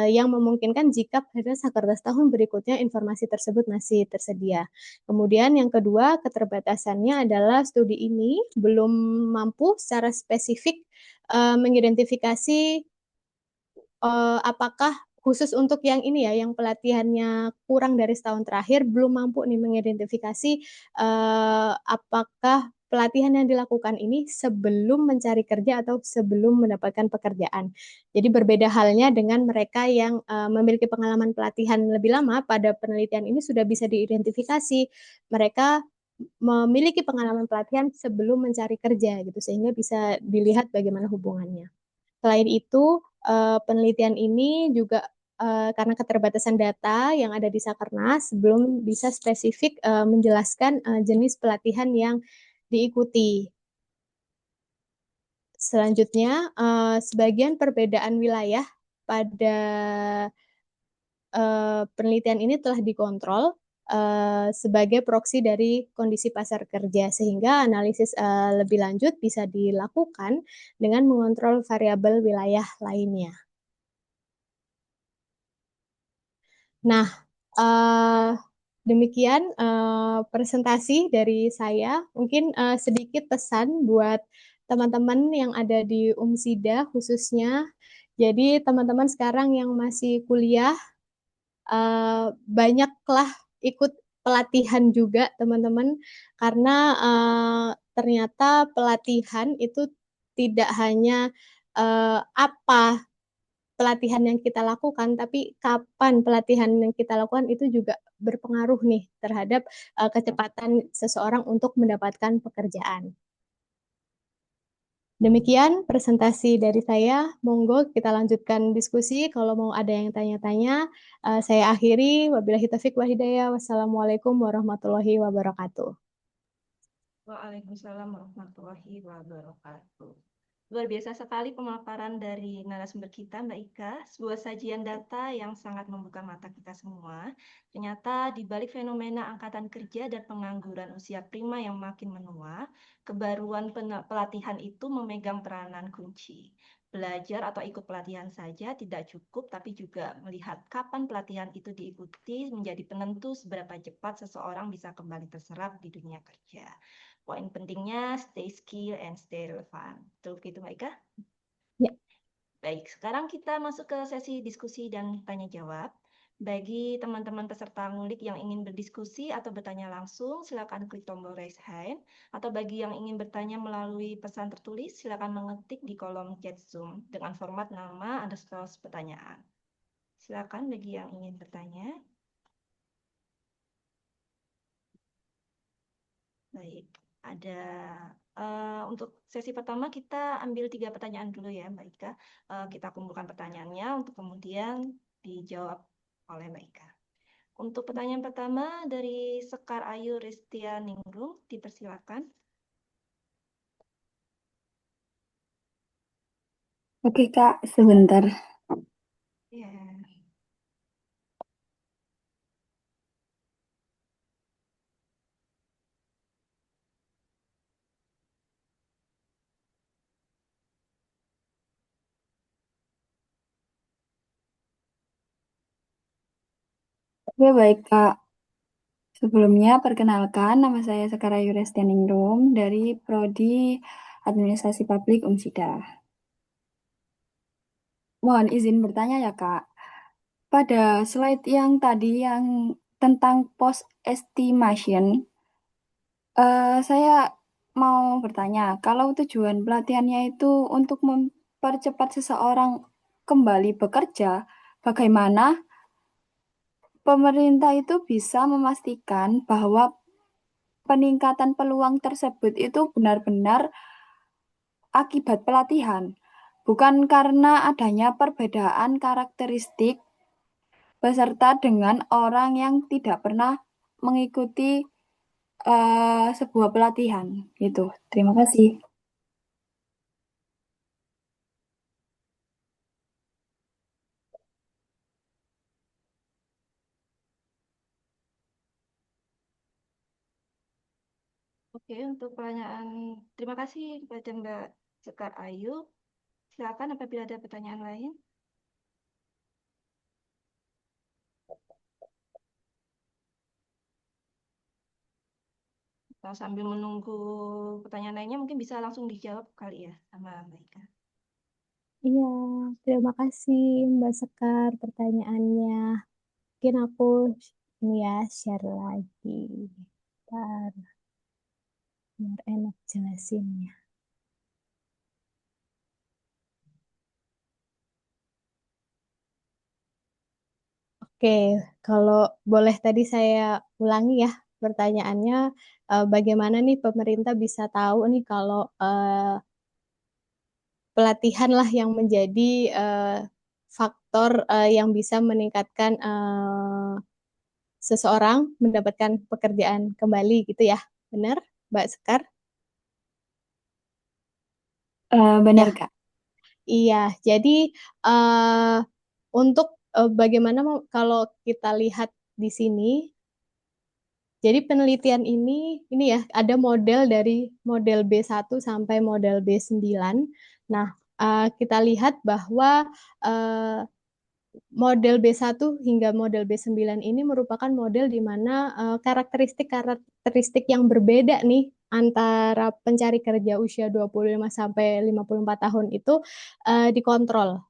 yang memungkinkan jika pada Sakernas tahun berikutnya informasi tersebut masih tersedia. Kemudian yang kedua, keterbatasannya adalah studi ini belum mampu secara spesifik mengidentifikasi apakah khusus untuk yang ini ya, yang pelatihannya kurang dari setahun terakhir, belum mampu nih mengidentifikasi apakah pelatihan yang dilakukan ini sebelum mencari kerja atau sebelum mendapatkan pekerjaan. Jadi berbeda halnya dengan mereka yang memiliki pengalaman pelatihan lebih lama, pada penelitian ini sudah bisa diidentifikasi mereka memiliki pengalaman pelatihan sebelum mencari kerja gitu, sehingga bisa dilihat bagaimana hubungannya. Selain itu, penelitian ini juga karena keterbatasan data yang ada di Sakernas, belum bisa spesifik menjelaskan jenis pelatihan yang diikuti. Selanjutnya, sebagian perbedaan wilayah pada penelitian ini telah dikontrol sebagai proksi dari kondisi pasar kerja, sehingga analisis lebih lanjut bisa dilakukan dengan mengontrol variabel wilayah lainnya. Nah, demikian presentasi dari saya. Mungkin sedikit pesan buat teman-teman yang ada di UMSIDA khususnya. Jadi teman-teman sekarang yang masih kuliah, banyaklah ikut pelatihan juga teman-teman, karena ternyata pelatihan itu tidak hanya apa pelatihan yang kita lakukan, tapi kapan pelatihan yang kita lakukan itu juga berpengaruh nih terhadap kecepatan seseorang untuk mendapatkan pekerjaan. Demikian presentasi dari saya. Monggo kita lanjutkan diskusi. Kalau mau ada yang tanya-tanya, saya akhiri. Wabillahi taufiq wal hidayah. Wassalamualaikum warahmatullahi wabarakatuh. Waalaikumsalam warahmatullahi wabarakatuh. Luar biasa sekali pemaparan dari narasumber kita, Mbak Ika. Sebuah sajian data yang sangat membuka mata kita semua. Ternyata di balik fenomena angkatan kerja dan pengangguran usia prima yang makin menua, kebaruan pelatihan itu memegang peranan kunci. Belajar atau ikut pelatihan saja tidak cukup, tapi juga melihat kapan pelatihan itu diikuti menjadi penentu seberapa cepat seseorang bisa kembali terserap di dunia kerja. Poin pentingnya stay skill and stay relevant. Betul begitu, Mbak Ika? Ya. Baik, sekarang kita masuk ke sesi diskusi dan tanya jawab. Bagi teman-teman peserta ngulik yang ingin berdiskusi atau bertanya langsung, silakan klik tombol raise hand. Atau bagi yang ingin bertanya melalui pesan tertulis, silakan mengetik di kolom chat Zoom dengan format nama underscore pertanyaan. Silakan bagi yang ingin bertanya. Baik. Ada untuk sesi pertama kita ambil 3 pertanyaan dulu ya Mbak Ika. Kita kumpulkan pertanyaannya untuk kemudian dijawab oleh Mbak Ika. Untuk pertanyaan pertama dari Sekar Ayu Restia Ningrum, dipersilakan. Oke Kak, sebentar. Ya. Oke, baik Kak. Sebelumnya, perkenalkan, nama saya Sekar Ayu Restianingrum dari Prodi Administrasi Publik UMSIDA. Mohon izin bertanya ya Kak. Pada slide yang tadi yang tentang post estimation, saya mau bertanya, kalau tujuan pelatihannya itu untuk mempercepat seseorang kembali bekerja, bagaimana pemerintah itu bisa memastikan bahwa peningkatan peluang tersebut itu benar-benar akibat pelatihan, bukan karena adanya perbedaan karakteristik peserta dengan orang yang tidak pernah mengikuti sebuah pelatihan gitu. Terima kasih. Oke, untuk pertanyaan, terima kasih kepada Mbak Sekar Ayu. Silakan apabila ada pertanyaan lain. Nah, sambil menunggu pertanyaan lainnya, mungkin bisa langsung dijawab kali ya sama Mbak Ika. Iya, terima kasih Mbak Sekar pertanyaannya. Mungkin aku ini ya share lagi. Ntar, biar enak jelasinnya. Oke, kalau boleh tadi saya ulangi ya pertanyaannya, bagaimana nih pemerintah bisa tahu nih kalau pelatihan lah yang menjadi faktor yang bisa meningkatkan seseorang mendapatkan pekerjaan kembali gitu ya. Benar, Mbak Sekar? Benar, Ya, Kak. iya. Jadi eh, untuk bagaimana kalau kita lihat di sini, jadi penelitian ini ya ada model dari model B1 sampai model B9. Nah, kita lihat bahwa eh, model B1 hingga model B9 ini merupakan model di mana karakteristik-karakteristik yang berbeda nih antara pencari kerja usia 25 sampai 54 tahun itu dikontrol.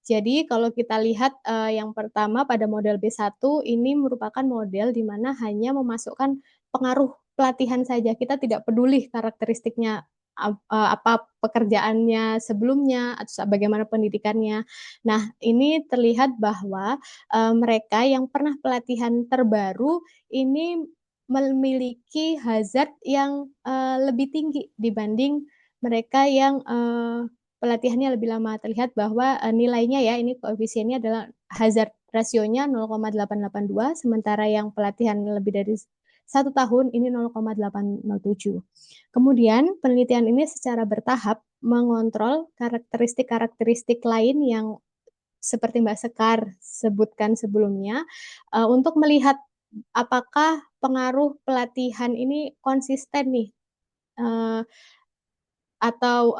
Jadi kalau kita lihat yang pertama pada model B1 ini merupakan model di mana hanya memasukkan pengaruh pelatihan saja. Kita tidak peduli karakteristiknya apa pekerjaannya sebelumnya atau bagaimana pendidikannya. Nah, ini terlihat bahwa mereka yang pernah pelatihan terbaru ini memiliki hazard yang lebih tinggi dibanding mereka yang pelatihannya lebih lama. Terlihat bahwa nilainya ya, ini koefisiennya adalah hazard rasionya 0,882, sementara yang pelatihan lebih dari 1 tahun ini 0,807. Kemudian penelitian ini secara bertahap mengontrol karakteristik-karakteristik lain yang seperti Mbak Sekar sebutkan sebelumnya untuk melihat apakah pengaruh pelatihan ini konsisten nih uh, atau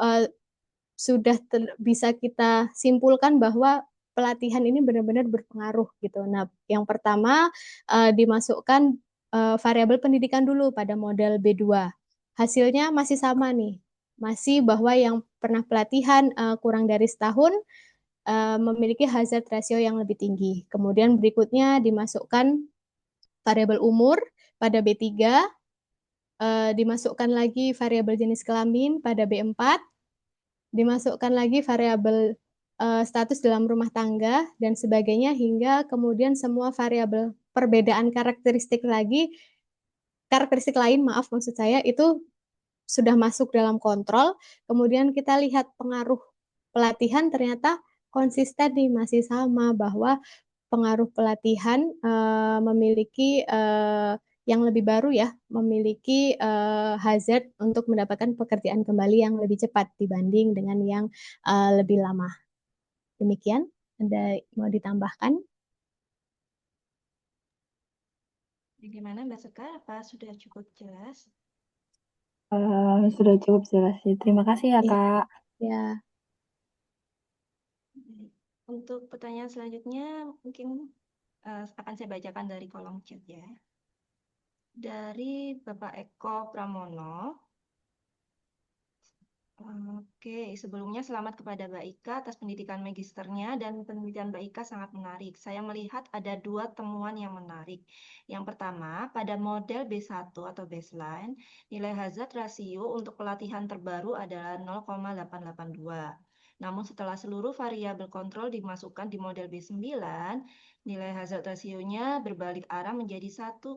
sudah bisa kita simpulkan bahwa pelatihan ini benar-benar berpengaruh gitu. Nah, yang pertama dimasukkan variabel pendidikan dulu pada model B2. Hasilnya masih sama nih, masih bahwa yang pernah pelatihan kurang dari setahun memiliki hazard ratio yang lebih tinggi. Kemudian berikutnya dimasukkan variabel umur pada B3, dimasukkan lagi variabel jenis kelamin pada B4, dimasukkan lagi variabel status dalam rumah tangga dan sebagainya hingga kemudian semua variabel perbedaan karakteristik lain maaf maksud saya itu sudah masuk dalam kontrol. Kemudian kita lihat pengaruh pelatihan ternyata konsisten nih masih sama bahwa pengaruh pelatihan memiliki yang lebih baru ya, memiliki hazard untuk mendapatkan pekerjaan kembali yang lebih cepat dibanding dengan yang lebih lama. Demikian, ada mau ditambahkan? Bagaimana Mbak Sekar? Apa sudah cukup jelas? Sudah cukup jelas sih. Terima kasih ya, Iya, Kak. ya. Untuk pertanyaan selanjutnya, mungkin akan saya bacakan dari kolom chat ya. Dari Bapak Eko Pramono. Oke, sebelumnya selamat kepada Mbak Ika atas pendidikan magisternya dan penelitian Mbak Ika sangat menarik. Saya melihat ada dua temuan yang menarik. Yang pertama, pada model B1 atau baseline, nilai hazard rasio untuk pelatihan terbaru adalah 0,882. Namun setelah seluruh variabel kontrol dimasukkan di model B9, nilai hazard rasionya berbalik arah menjadi 1,126.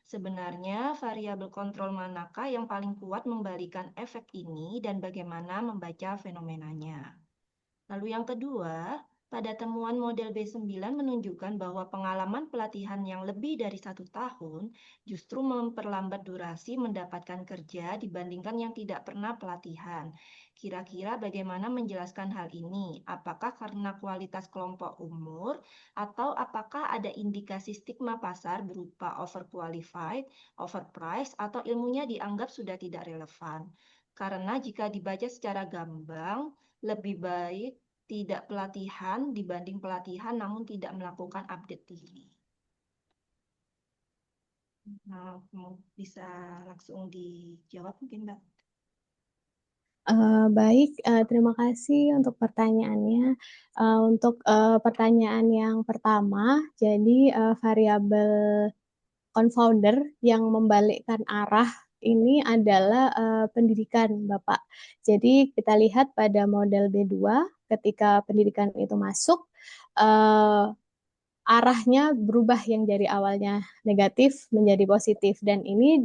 Sebenarnya variabel kontrol manakah yang paling kuat membalikan efek ini dan bagaimana membaca fenomenanya? Lalu yang kedua, Pada temuan model B9 menunjukkan bahwa pengalaman pelatihan yang lebih dari 1 tahun justru memperlambat durasi mendapatkan kerja dibandingkan yang tidak pernah pelatihan. Kira-kira bagaimana menjelaskan hal ini? Apakah karena kualitas kelompok umur, atau apakah ada indikasi stigma pasar berupa overqualified, overpriced, atau ilmunya dianggap sudah tidak relevan? Karena jika dibaca secara gamblang, lebih baik tidak pelatihan dibanding pelatihan namun tidak melakukan update diri. Nah, bisa langsung dijawab mungkin, Mbak. Baik, terima kasih untuk pertanyaannya. Untuk pertanyaan yang pertama, jadi variabel confounder yang membalikkan arah ini adalah pendidikan, Bapak. Jadi kita lihat pada model B2, ketika pendidikan itu masuk, eh, arahnya berubah yang dari awalnya negatif menjadi positif, dan ini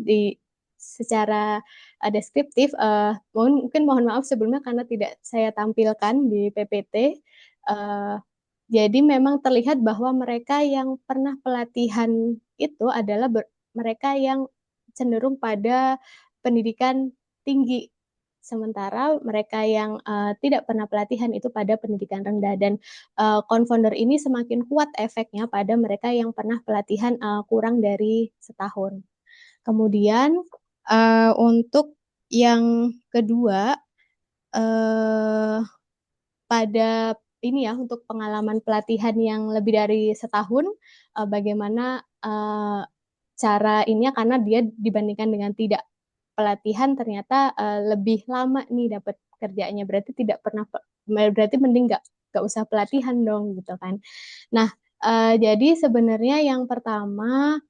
secara deskriptif, mungkin mohon maaf sebelumnya karena tidak saya tampilkan di PPT. eh, jadi memang terlihat bahwa mereka yang pernah pelatihan itu adalah mereka yang cenderung pada pendidikan tinggi, sementara mereka yang tidak pernah pelatihan itu pada pendidikan rendah. Dan confounder ini semakin kuat efeknya pada mereka yang pernah pelatihan kurang dari setahun. Kemudian untuk yang kedua, eh, pada ini ya, untuk pengalaman pelatihan yang lebih dari setahun, bagaimana cara ini ya, karena dia dibandingkan dengan tidak pelatihan ternyata lebih lama nih dapat kerjaannya, berarti tidak pernah, berarti mending nggak usah pelatihan dong gitu kan. Nah, jadi sebenarnya yang pertama,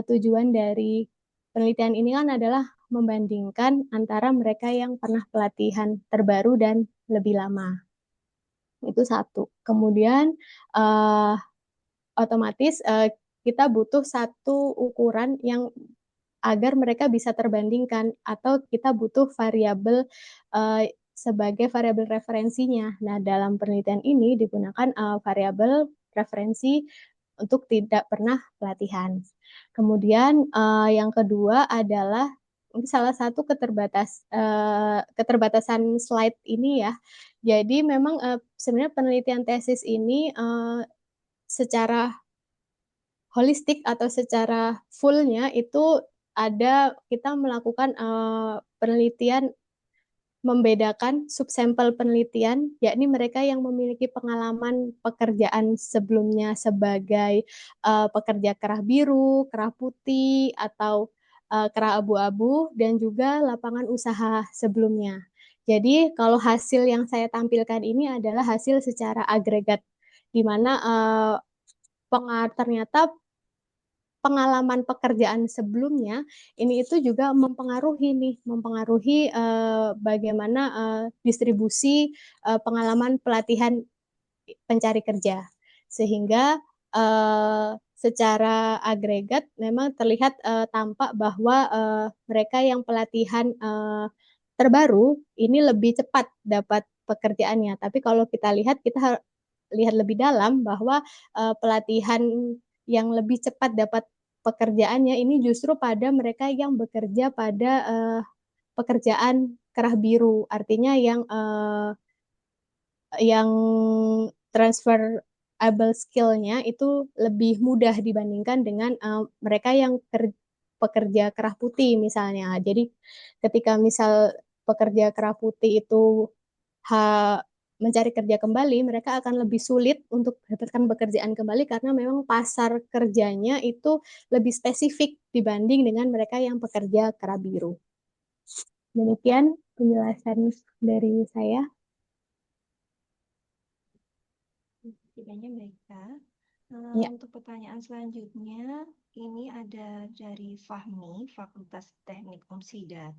tujuan dari penelitian ini kan adalah membandingkan antara mereka yang pernah pelatihan terbaru dan lebih lama. Itu satu. Kemudian uh, otomatis kita butuh satu ukuran yang agar mereka bisa terbandingkan, atau kita butuh variabel sebagai variabel referensinya. Nah, dalam penelitian ini digunakan variabel referensi untuk tidak pernah pelatihan. Kemudian yang kedua adalah salah satu keterbatasan slide ini ya. Jadi memang sebenarnya penelitian tesis ini secara holistik atau secara fullnya itu ada, kita melakukan penelitian membedakan subsampel penelitian, yakni mereka yang memiliki pengalaman pekerjaan sebelumnya sebagai pekerja kerah biru, kerah putih, atau kerah abu-abu, dan juga lapangan usaha sebelumnya. Jadi kalau hasil yang saya tampilkan ini adalah hasil secara agregat, di mana ternyata pengalaman pekerjaan sebelumnya ini itu juga mempengaruhi bagaimana distribusi pengalaman pelatihan pencari kerja, sehingga secara agregat memang terlihat tampak bahwa mereka yang pelatihan terbaru ini lebih cepat dapat pekerjaannya. Tapi kalau kita lihat, lihat lebih dalam bahwa pelatihan yang lebih cepat dapat pekerjaannya ini justru pada mereka yang bekerja pada pekerjaan kerah biru, artinya yang transferable skill-nya itu lebih mudah dibandingkan dengan mereka yang pekerja kerah putih misalnya. Jadi ketika misal pekerja kerah putih itu mencari kerja kembali, mereka akan lebih sulit untuk mendapatkan pekerjaan kembali karena memang pasar kerjanya itu lebih spesifik dibanding dengan mereka yang pekerja kerah biru. Demikian penjelasan dari saya. Setidaknya baik, Kak. Ya. Untuk pertanyaan selanjutnya, ini ada dari Fahmi, Fakultas Teknik Umsida.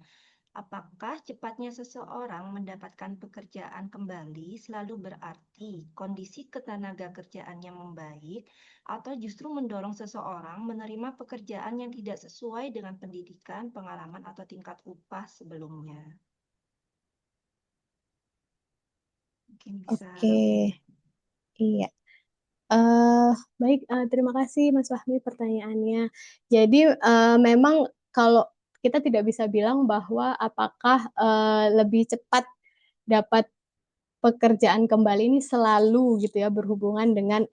Apakah cepatnya seseorang mendapatkan pekerjaan kembali selalu berarti kondisi ketenaga kerjaannya membaik, atau justru mendorong seseorang menerima pekerjaan yang tidak sesuai dengan pendidikan, pengalaman, atau tingkat upah sebelumnya? Mungkin bisa. Oke. Iya. Eh, Baik, terima kasih Mas Fahmi pertanyaannya. Jadi memang kalau kita tidak bisa bilang bahwa apakah lebih cepat dapat pekerjaan kembali ini selalu gitu ya berhubungan dengan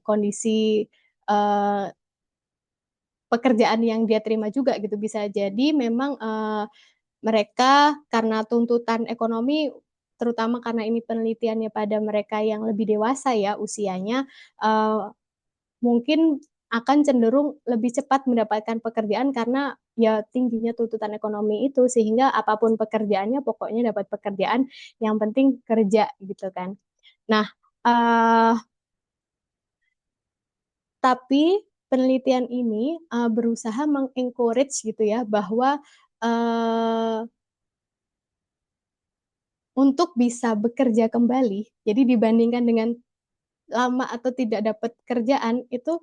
kondisi eh, pekerjaan yang dia terima juga gitu. Bisa jadi memang mereka karena tuntutan ekonomi, terutama karena ini penelitiannya pada mereka yang lebih dewasa ya usianya, eh, mungkin akan cenderung lebih cepat mendapatkan pekerjaan karena ya tingginya tuntutan ekonomi itu, sehingga apapun pekerjaannya pokoknya dapat pekerjaan, yang penting kerja gitu kan. Nah, eh, tapi penelitian ini berusaha mengencourage gitu ya bahwa eh, untuk bisa bekerja kembali, jadi dibandingkan dengan lama atau tidak dapat kerjaan itu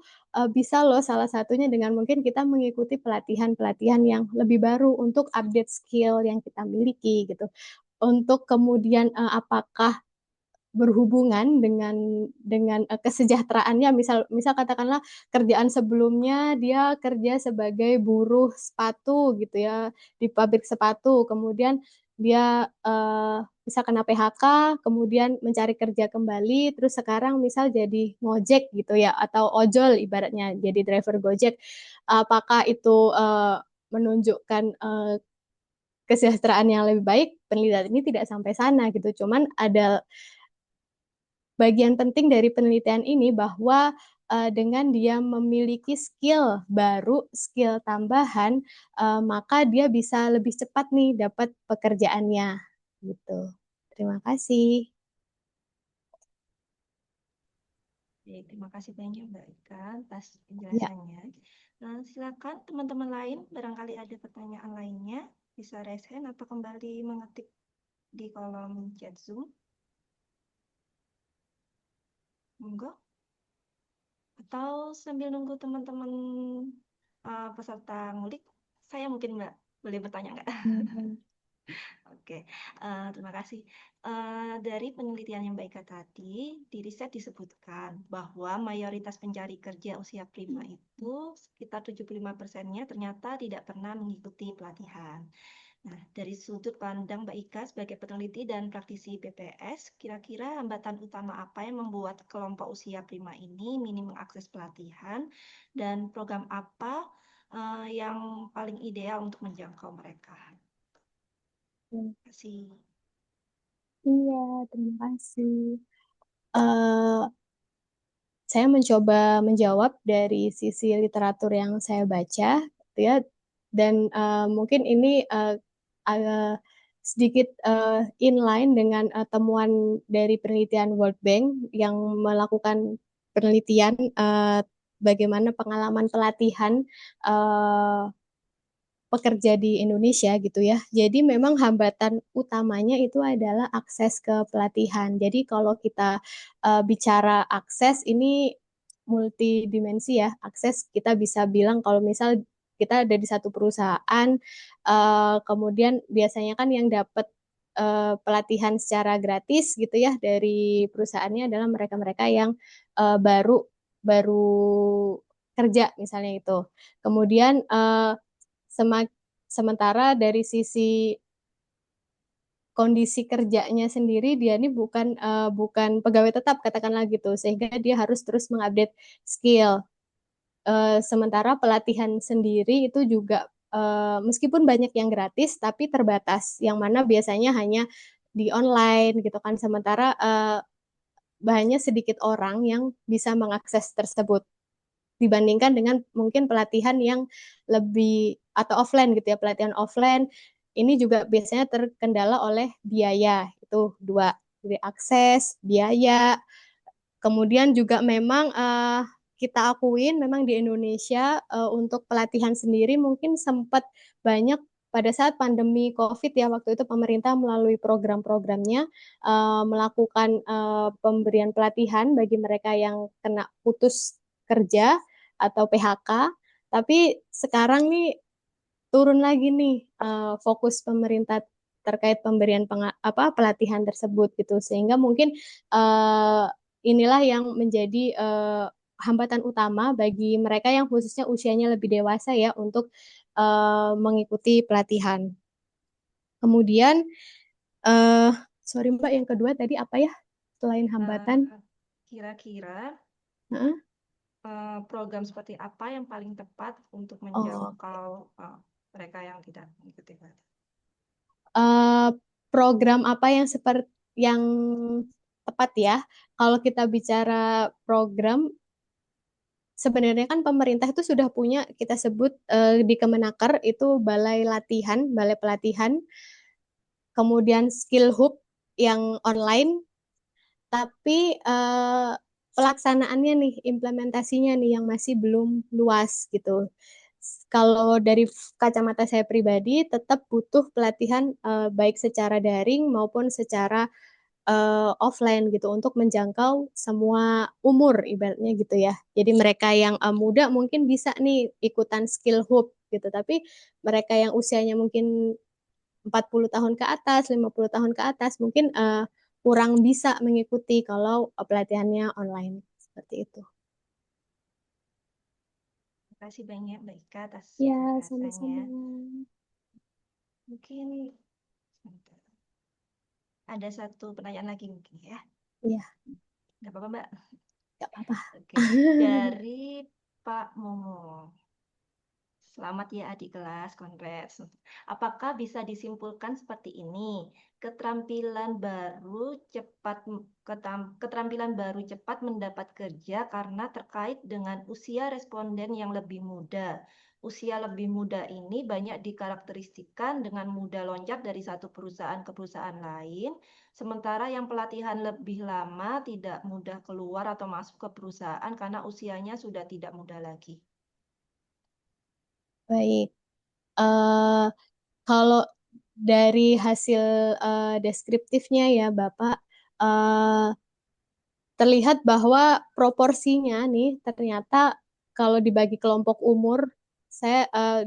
bisa loh, salah satunya dengan mungkin kita mengikuti pelatihan-pelatihan yang lebih baru untuk update skill yang kita miliki gitu. Untuk kemudian apakah berhubungan dengan kesejahteraannya, misal misal katakanlah kerjaan sebelumnya dia kerja sebagai buruh sepatu gitu ya di pabrik sepatu, kemudian dia bisa kena PHK, kemudian mencari kerja kembali, terus sekarang misal jadi ngojek gitu ya atau ojol ibaratnya jadi driver Gojek, apakah itu menunjukkan kesejahteraan yang lebih baik? Penelitian ini tidak sampai sana gitu, cuman ada bagian penting dari penelitian ini bahwa dengan dia memiliki skill baru, skill tambahan, maka dia bisa lebih cepat nih dapat pekerjaannya gitu. Terima kasih. Oke, terima kasih banyak Mbak Ika atas Ya. penjelasannya. Nah, silakan teman-teman lain, barangkali ada pertanyaan lainnya, bisa raise hand atau kembali mengetik di kolom chat Zoom. Monggo. Atau sambil nunggu teman-teman peserta ngulik, saya mungkin Mbak boleh bertanya nggak? Oke, terima kasih. Dari penelitian yang baik tadi, di riset disebutkan bahwa mayoritas pencari kerja usia prima itu sekitar 75%-nya ternyata tidak pernah mengikuti pelatihan. Nah, dari sudut pandang Mbak Ika sebagai peneliti dan praktisi BPS, kira-kira hambatan utama apa yang membuat kelompok usia prima ini minim mengakses pelatihan dan program apa yang paling ideal untuk menjangkau mereka? Terima kasih. Iya, terima kasih. Eh, saya mencoba menjawab dari sisi literatur yang saya baca, gitu ya, dan mungkin ini agak sedikit inline dengan temuan dari penelitian World Bank yang melakukan penelitian bagaimana pengalaman pelatihan eh, pekerja di Indonesia gitu ya. Jadi memang hambatan utamanya itu adalah akses ke pelatihan. Jadi kalau kita bicara akses ini multidimensi ya. Akses kita bisa bilang kalau misal kita ada di satu perusahaan, kemudian biasanya kan yang dapat pelatihan secara gratis gitu ya dari perusahaannya adalah mereka-mereka yang baru baru kerja misalnya itu. Kemudian sementara dari sisi kondisi kerjanya sendiri dia ini bukan pegawai tetap katakanlah gitu, sehingga dia harus terus mengupdate skill. Sementara pelatihan sendiri itu juga meskipun banyak yang gratis tapi terbatas, yang mana biasanya hanya di online gitu kan, sementara hanya sedikit orang yang bisa mengakses tersebut dibandingkan dengan mungkin pelatihan yang lebih atau offline gitu ya. Pelatihan offline ini juga biasanya terkendala oleh biaya, itu dua, jadi akses biaya. Kemudian juga memang kita akuin memang di Indonesia untuk pelatihan sendiri mungkin sempat banyak pada saat pandemi COVID ya, waktu itu pemerintah melalui program-programnya melakukan pemberian pelatihan bagi mereka yang kena putus kerja atau PHK. Tapi sekarang nih turun lagi nih fokus pemerintah terkait pemberian pelatihan tersebut gitu, sehingga mungkin uh, inilah yang menjadi hambatan utama bagi mereka yang khususnya usianya lebih dewasa ya untuk mengikuti pelatihan. Kemudian, eh sorry Mbak, yang kedua tadi apa ya selain hambatan? Kira-kira Heeh. program seperti apa yang paling tepat untuk Oh, menjangkau mereka yang tidak mengikuti pelatihan? program apa yang yang tepat ya? Kalau kita bicara program, sebenarnya kan pemerintah itu sudah punya kita sebut di Kemenaker itu balai pelatihan, kemudian skill hub yang online, tapi pelaksanaannya nih, implementasinya nih yang masih belum luas gitu. Kalau dari kacamata saya pribadi, tetap butuh pelatihan baik secara daring maupun secara offline gitu untuk menjangkau semua umur ibaratnya gitu ya. Jadi mereka yang muda mungkin bisa nih ikutan skill hub gitu, tapi mereka yang usianya mungkin 40 tahun ke atas, 50 tahun ke atas mungkin kurang bisa mengikuti kalau pelatihannya online seperti itu. Terima kasih banyak Mbak Ika atas Ya, penjelasannya. sama-sama. Mungkin sebentar. Ada satu pertanyaan lagi mungkin ya. Iya, Nggak apa-apa Mbak. nggak apa-apa. Oke. Dari Pak Momo. Selamat ya adik kelas, congrats. Apakah bisa disimpulkan seperti ini? Keterampilan baru cepat mendapat kerja karena terkait dengan usia responden yang lebih muda. Usia lebih muda ini banyak dikarakteristikan dengan mudah loncat dari satu perusahaan ke perusahaan lain, sementara yang pelatihan lebih lama tidak mudah keluar atau masuk ke perusahaan karena usianya sudah tidak muda lagi. Baik. Eh, Kalau dari hasil deskriptifnya ya Bapak, eh, terlihat bahwa proporsinya nih ternyata kalau dibagi kelompok umur,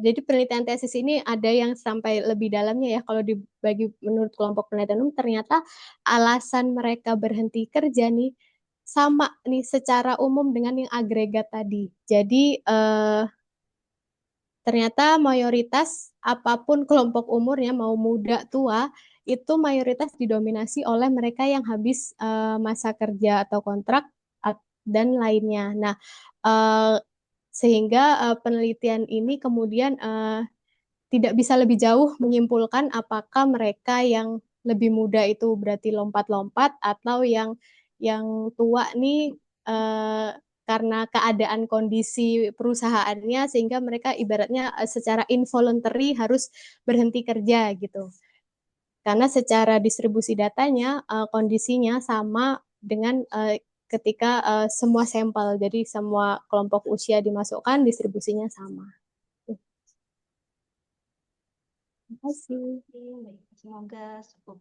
jadi penelitian tesis ini ada yang sampai lebih dalamnya ya. Kalau dibagi menurut kelompok penelitian umum, ternyata alasan mereka berhenti kerja nih sama nih secara umum dengan yang agregat tadi. Jadi ternyata mayoritas apapun kelompok umurnya, mau muda, tua, itu mayoritas didominasi oleh mereka yang habis masa kerja atau kontrak dan lainnya. Nah, eh, sehingga penelitian ini kemudian tidak bisa lebih jauh menyimpulkan apakah mereka yang lebih muda itu berarti lompat-lompat atau yang tua nih eh, karena keadaan kondisi perusahaannya sehingga mereka ibaratnya secara involuntary harus berhenti kerja gitu. Karena secara distribusi datanya kondisinya sama dengan ketika semua sampel, jadi semua kelompok usia dimasukkan distribusinya sama. Terima kasih. Baik, semoga cukup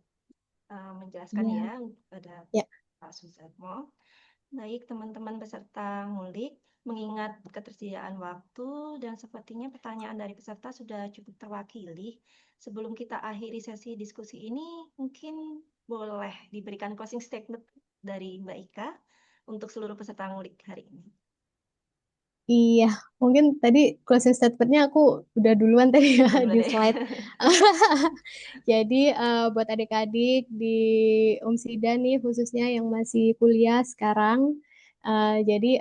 menjelaskan Ya, ya pada ya. Pak Susatmo. Baik, teman-teman peserta ngulik, mengingat ketersediaan waktu dan sepertinya pertanyaan dari peserta sudah cukup terwakili. Sebelum kita akhiri sesi diskusi ini, mungkin boleh diberikan closing statement dari Mbak Ika untuk seluruh peserta ngulik hari ini. Iya, mungkin tadi closing statement-nya aku udah duluan tadi ya Duluan di ya. slide. Jadi buat adik-adik di Umsida nih khususnya yang masih kuliah sekarang, jadi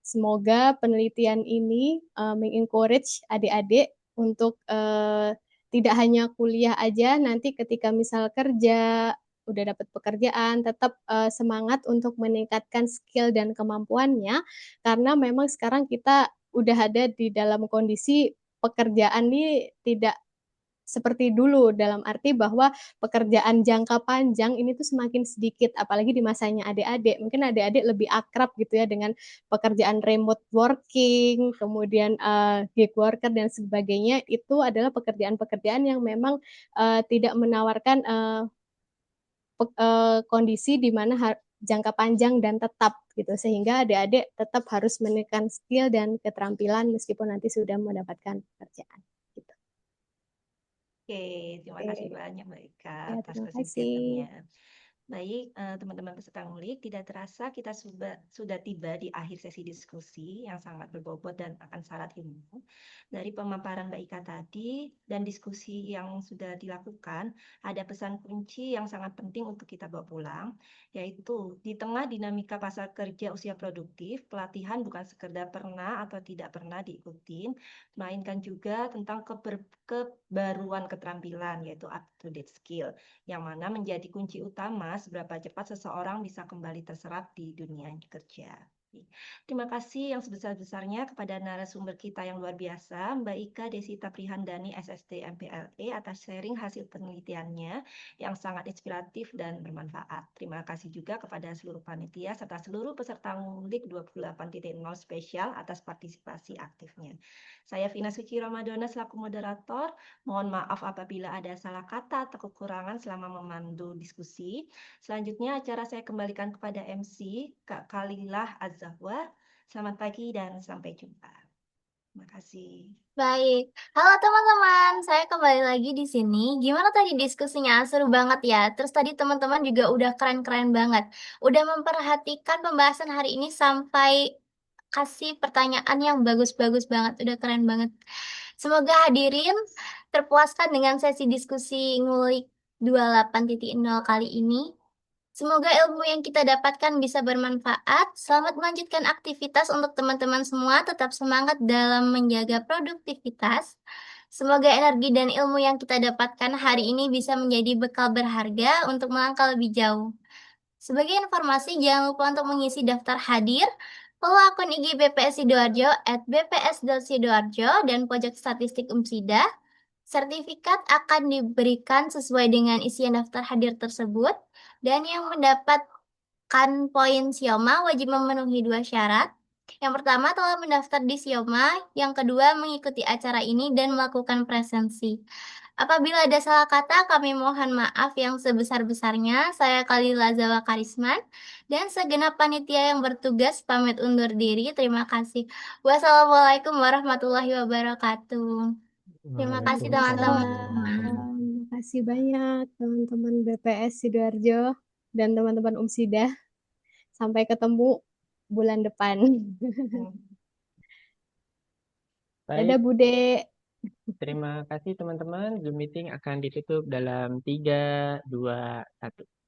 semoga penelitian ini mengencourage adik-adik untuk tidak hanya kuliah aja, nanti ketika misal kerja, udah dapat pekerjaan, tetap semangat untuk meningkatkan skill dan kemampuannya, karena memang sekarang kita udah ada di dalam kondisi pekerjaan ini tidak seperti dulu dalam arti bahwa pekerjaan jangka panjang ini tuh semakin sedikit apalagi di masanya adik-adik. Mungkin adik-adik lebih akrab gitu ya dengan pekerjaan remote working, kemudian gig worker dan sebagainya. Itu adalah pekerjaan-pekerjaan yang memang tidak menawarkan kondisi di mana jangka panjang dan tetap gitu sehingga adik-adik tetap harus menekan skill dan keterampilan meskipun nanti sudah mendapatkan pekerjaan. Gitu. Oke, terima kasih banyak Mbak Ika Ya, atas terima closing kasih. statement-nya. Baik, teman-teman peserta ngulik, tidak terasa kita sudah tiba di akhir sesi diskusi yang sangat berbobot dan akan syarat ilmu. Dari pemaparan Mbak Ika tadi dan diskusi yang sudah dilakukan, ada pesan kunci yang sangat penting untuk kita bawa pulang, yaitu di tengah dinamika pasar kerja usia produktif, pelatihan bukan sekedar pernah atau tidak pernah diikutin, melainkan juga tentang kebaruan keterampilan, yaitu up-to-date skill yang mana menjadi kunci utama seberapa cepat seseorang bisa kembali terserap di dunia kerja. Terima kasih yang sebesar-besarnya kepada narasumber kita yang luar biasa, Mbak Ika Desita Prihandani, SSD MPLE, atas sharing hasil penelitiannya yang sangat inspiratif dan bermanfaat. Terima kasih juga kepada seluruh panitia serta seluruh peserta ngulik 28.0 spesial atas partisipasi aktifnya. Saya Vina Suci Ramadana selaku moderator. Mohon maaf apabila ada salah kata atau kekurangan selama memandu diskusi. Selanjutnya acara saya kembalikan kepada MC, Kak Kalilah Az-Zahwa. Selamat pagi dan sampai jumpa. Terima kasih. Baik, halo teman-teman, saya kembali lagi di sini. Gimana tadi diskusinya? Seru banget ya. Terus tadi teman-teman juga udah keren-keren banget. Udah memperhatikan pembahasan hari ini sampai kasih pertanyaan yang bagus-bagus banget. Udah keren banget. Semoga hadirin terpuaskan dengan sesi diskusi ngulik 28.0 kali ini. Semoga ilmu yang kita dapatkan bisa bermanfaat. Selamat melanjutkan aktivitas untuk teman-teman semua. Tetap semangat dalam menjaga produktivitas. Semoga energi dan ilmu yang kita dapatkan hari ini bisa menjadi bekal berharga untuk melangkah lebih jauh. Sebagai informasi, jangan lupa untuk mengisi daftar hadir, follow akun IG BPS Sidoarjo @bps.sidoarjo dan pojok statistik Umsida. Sertifikat akan diberikan sesuai dengan isian daftar hadir tersebut, dan yang mendapatkan poin Sioma wajib memenuhi 2 syarat. Yang pertama telah mendaftar di Sioma, yang kedua mengikuti acara ini dan melakukan presensi. Apabila ada salah kata, kami mohon maaf yang sebesar-besarnya. Saya Kalila Zawa Karisman dan segenap panitia yang bertugas pamit undur diri. Terima kasih. Wassalamualaikum warahmatullahi wabarakatuh. Terima kasih teman-teman. Waalaikumsalam. Terima kasih banyak teman-teman BPS Sidoarjo dan teman-teman Umsida. Sampai ketemu bulan depan. Dadah Baik, Bude. terima kasih teman-teman. Zoom meeting akan ditutup dalam 3, 2, 1.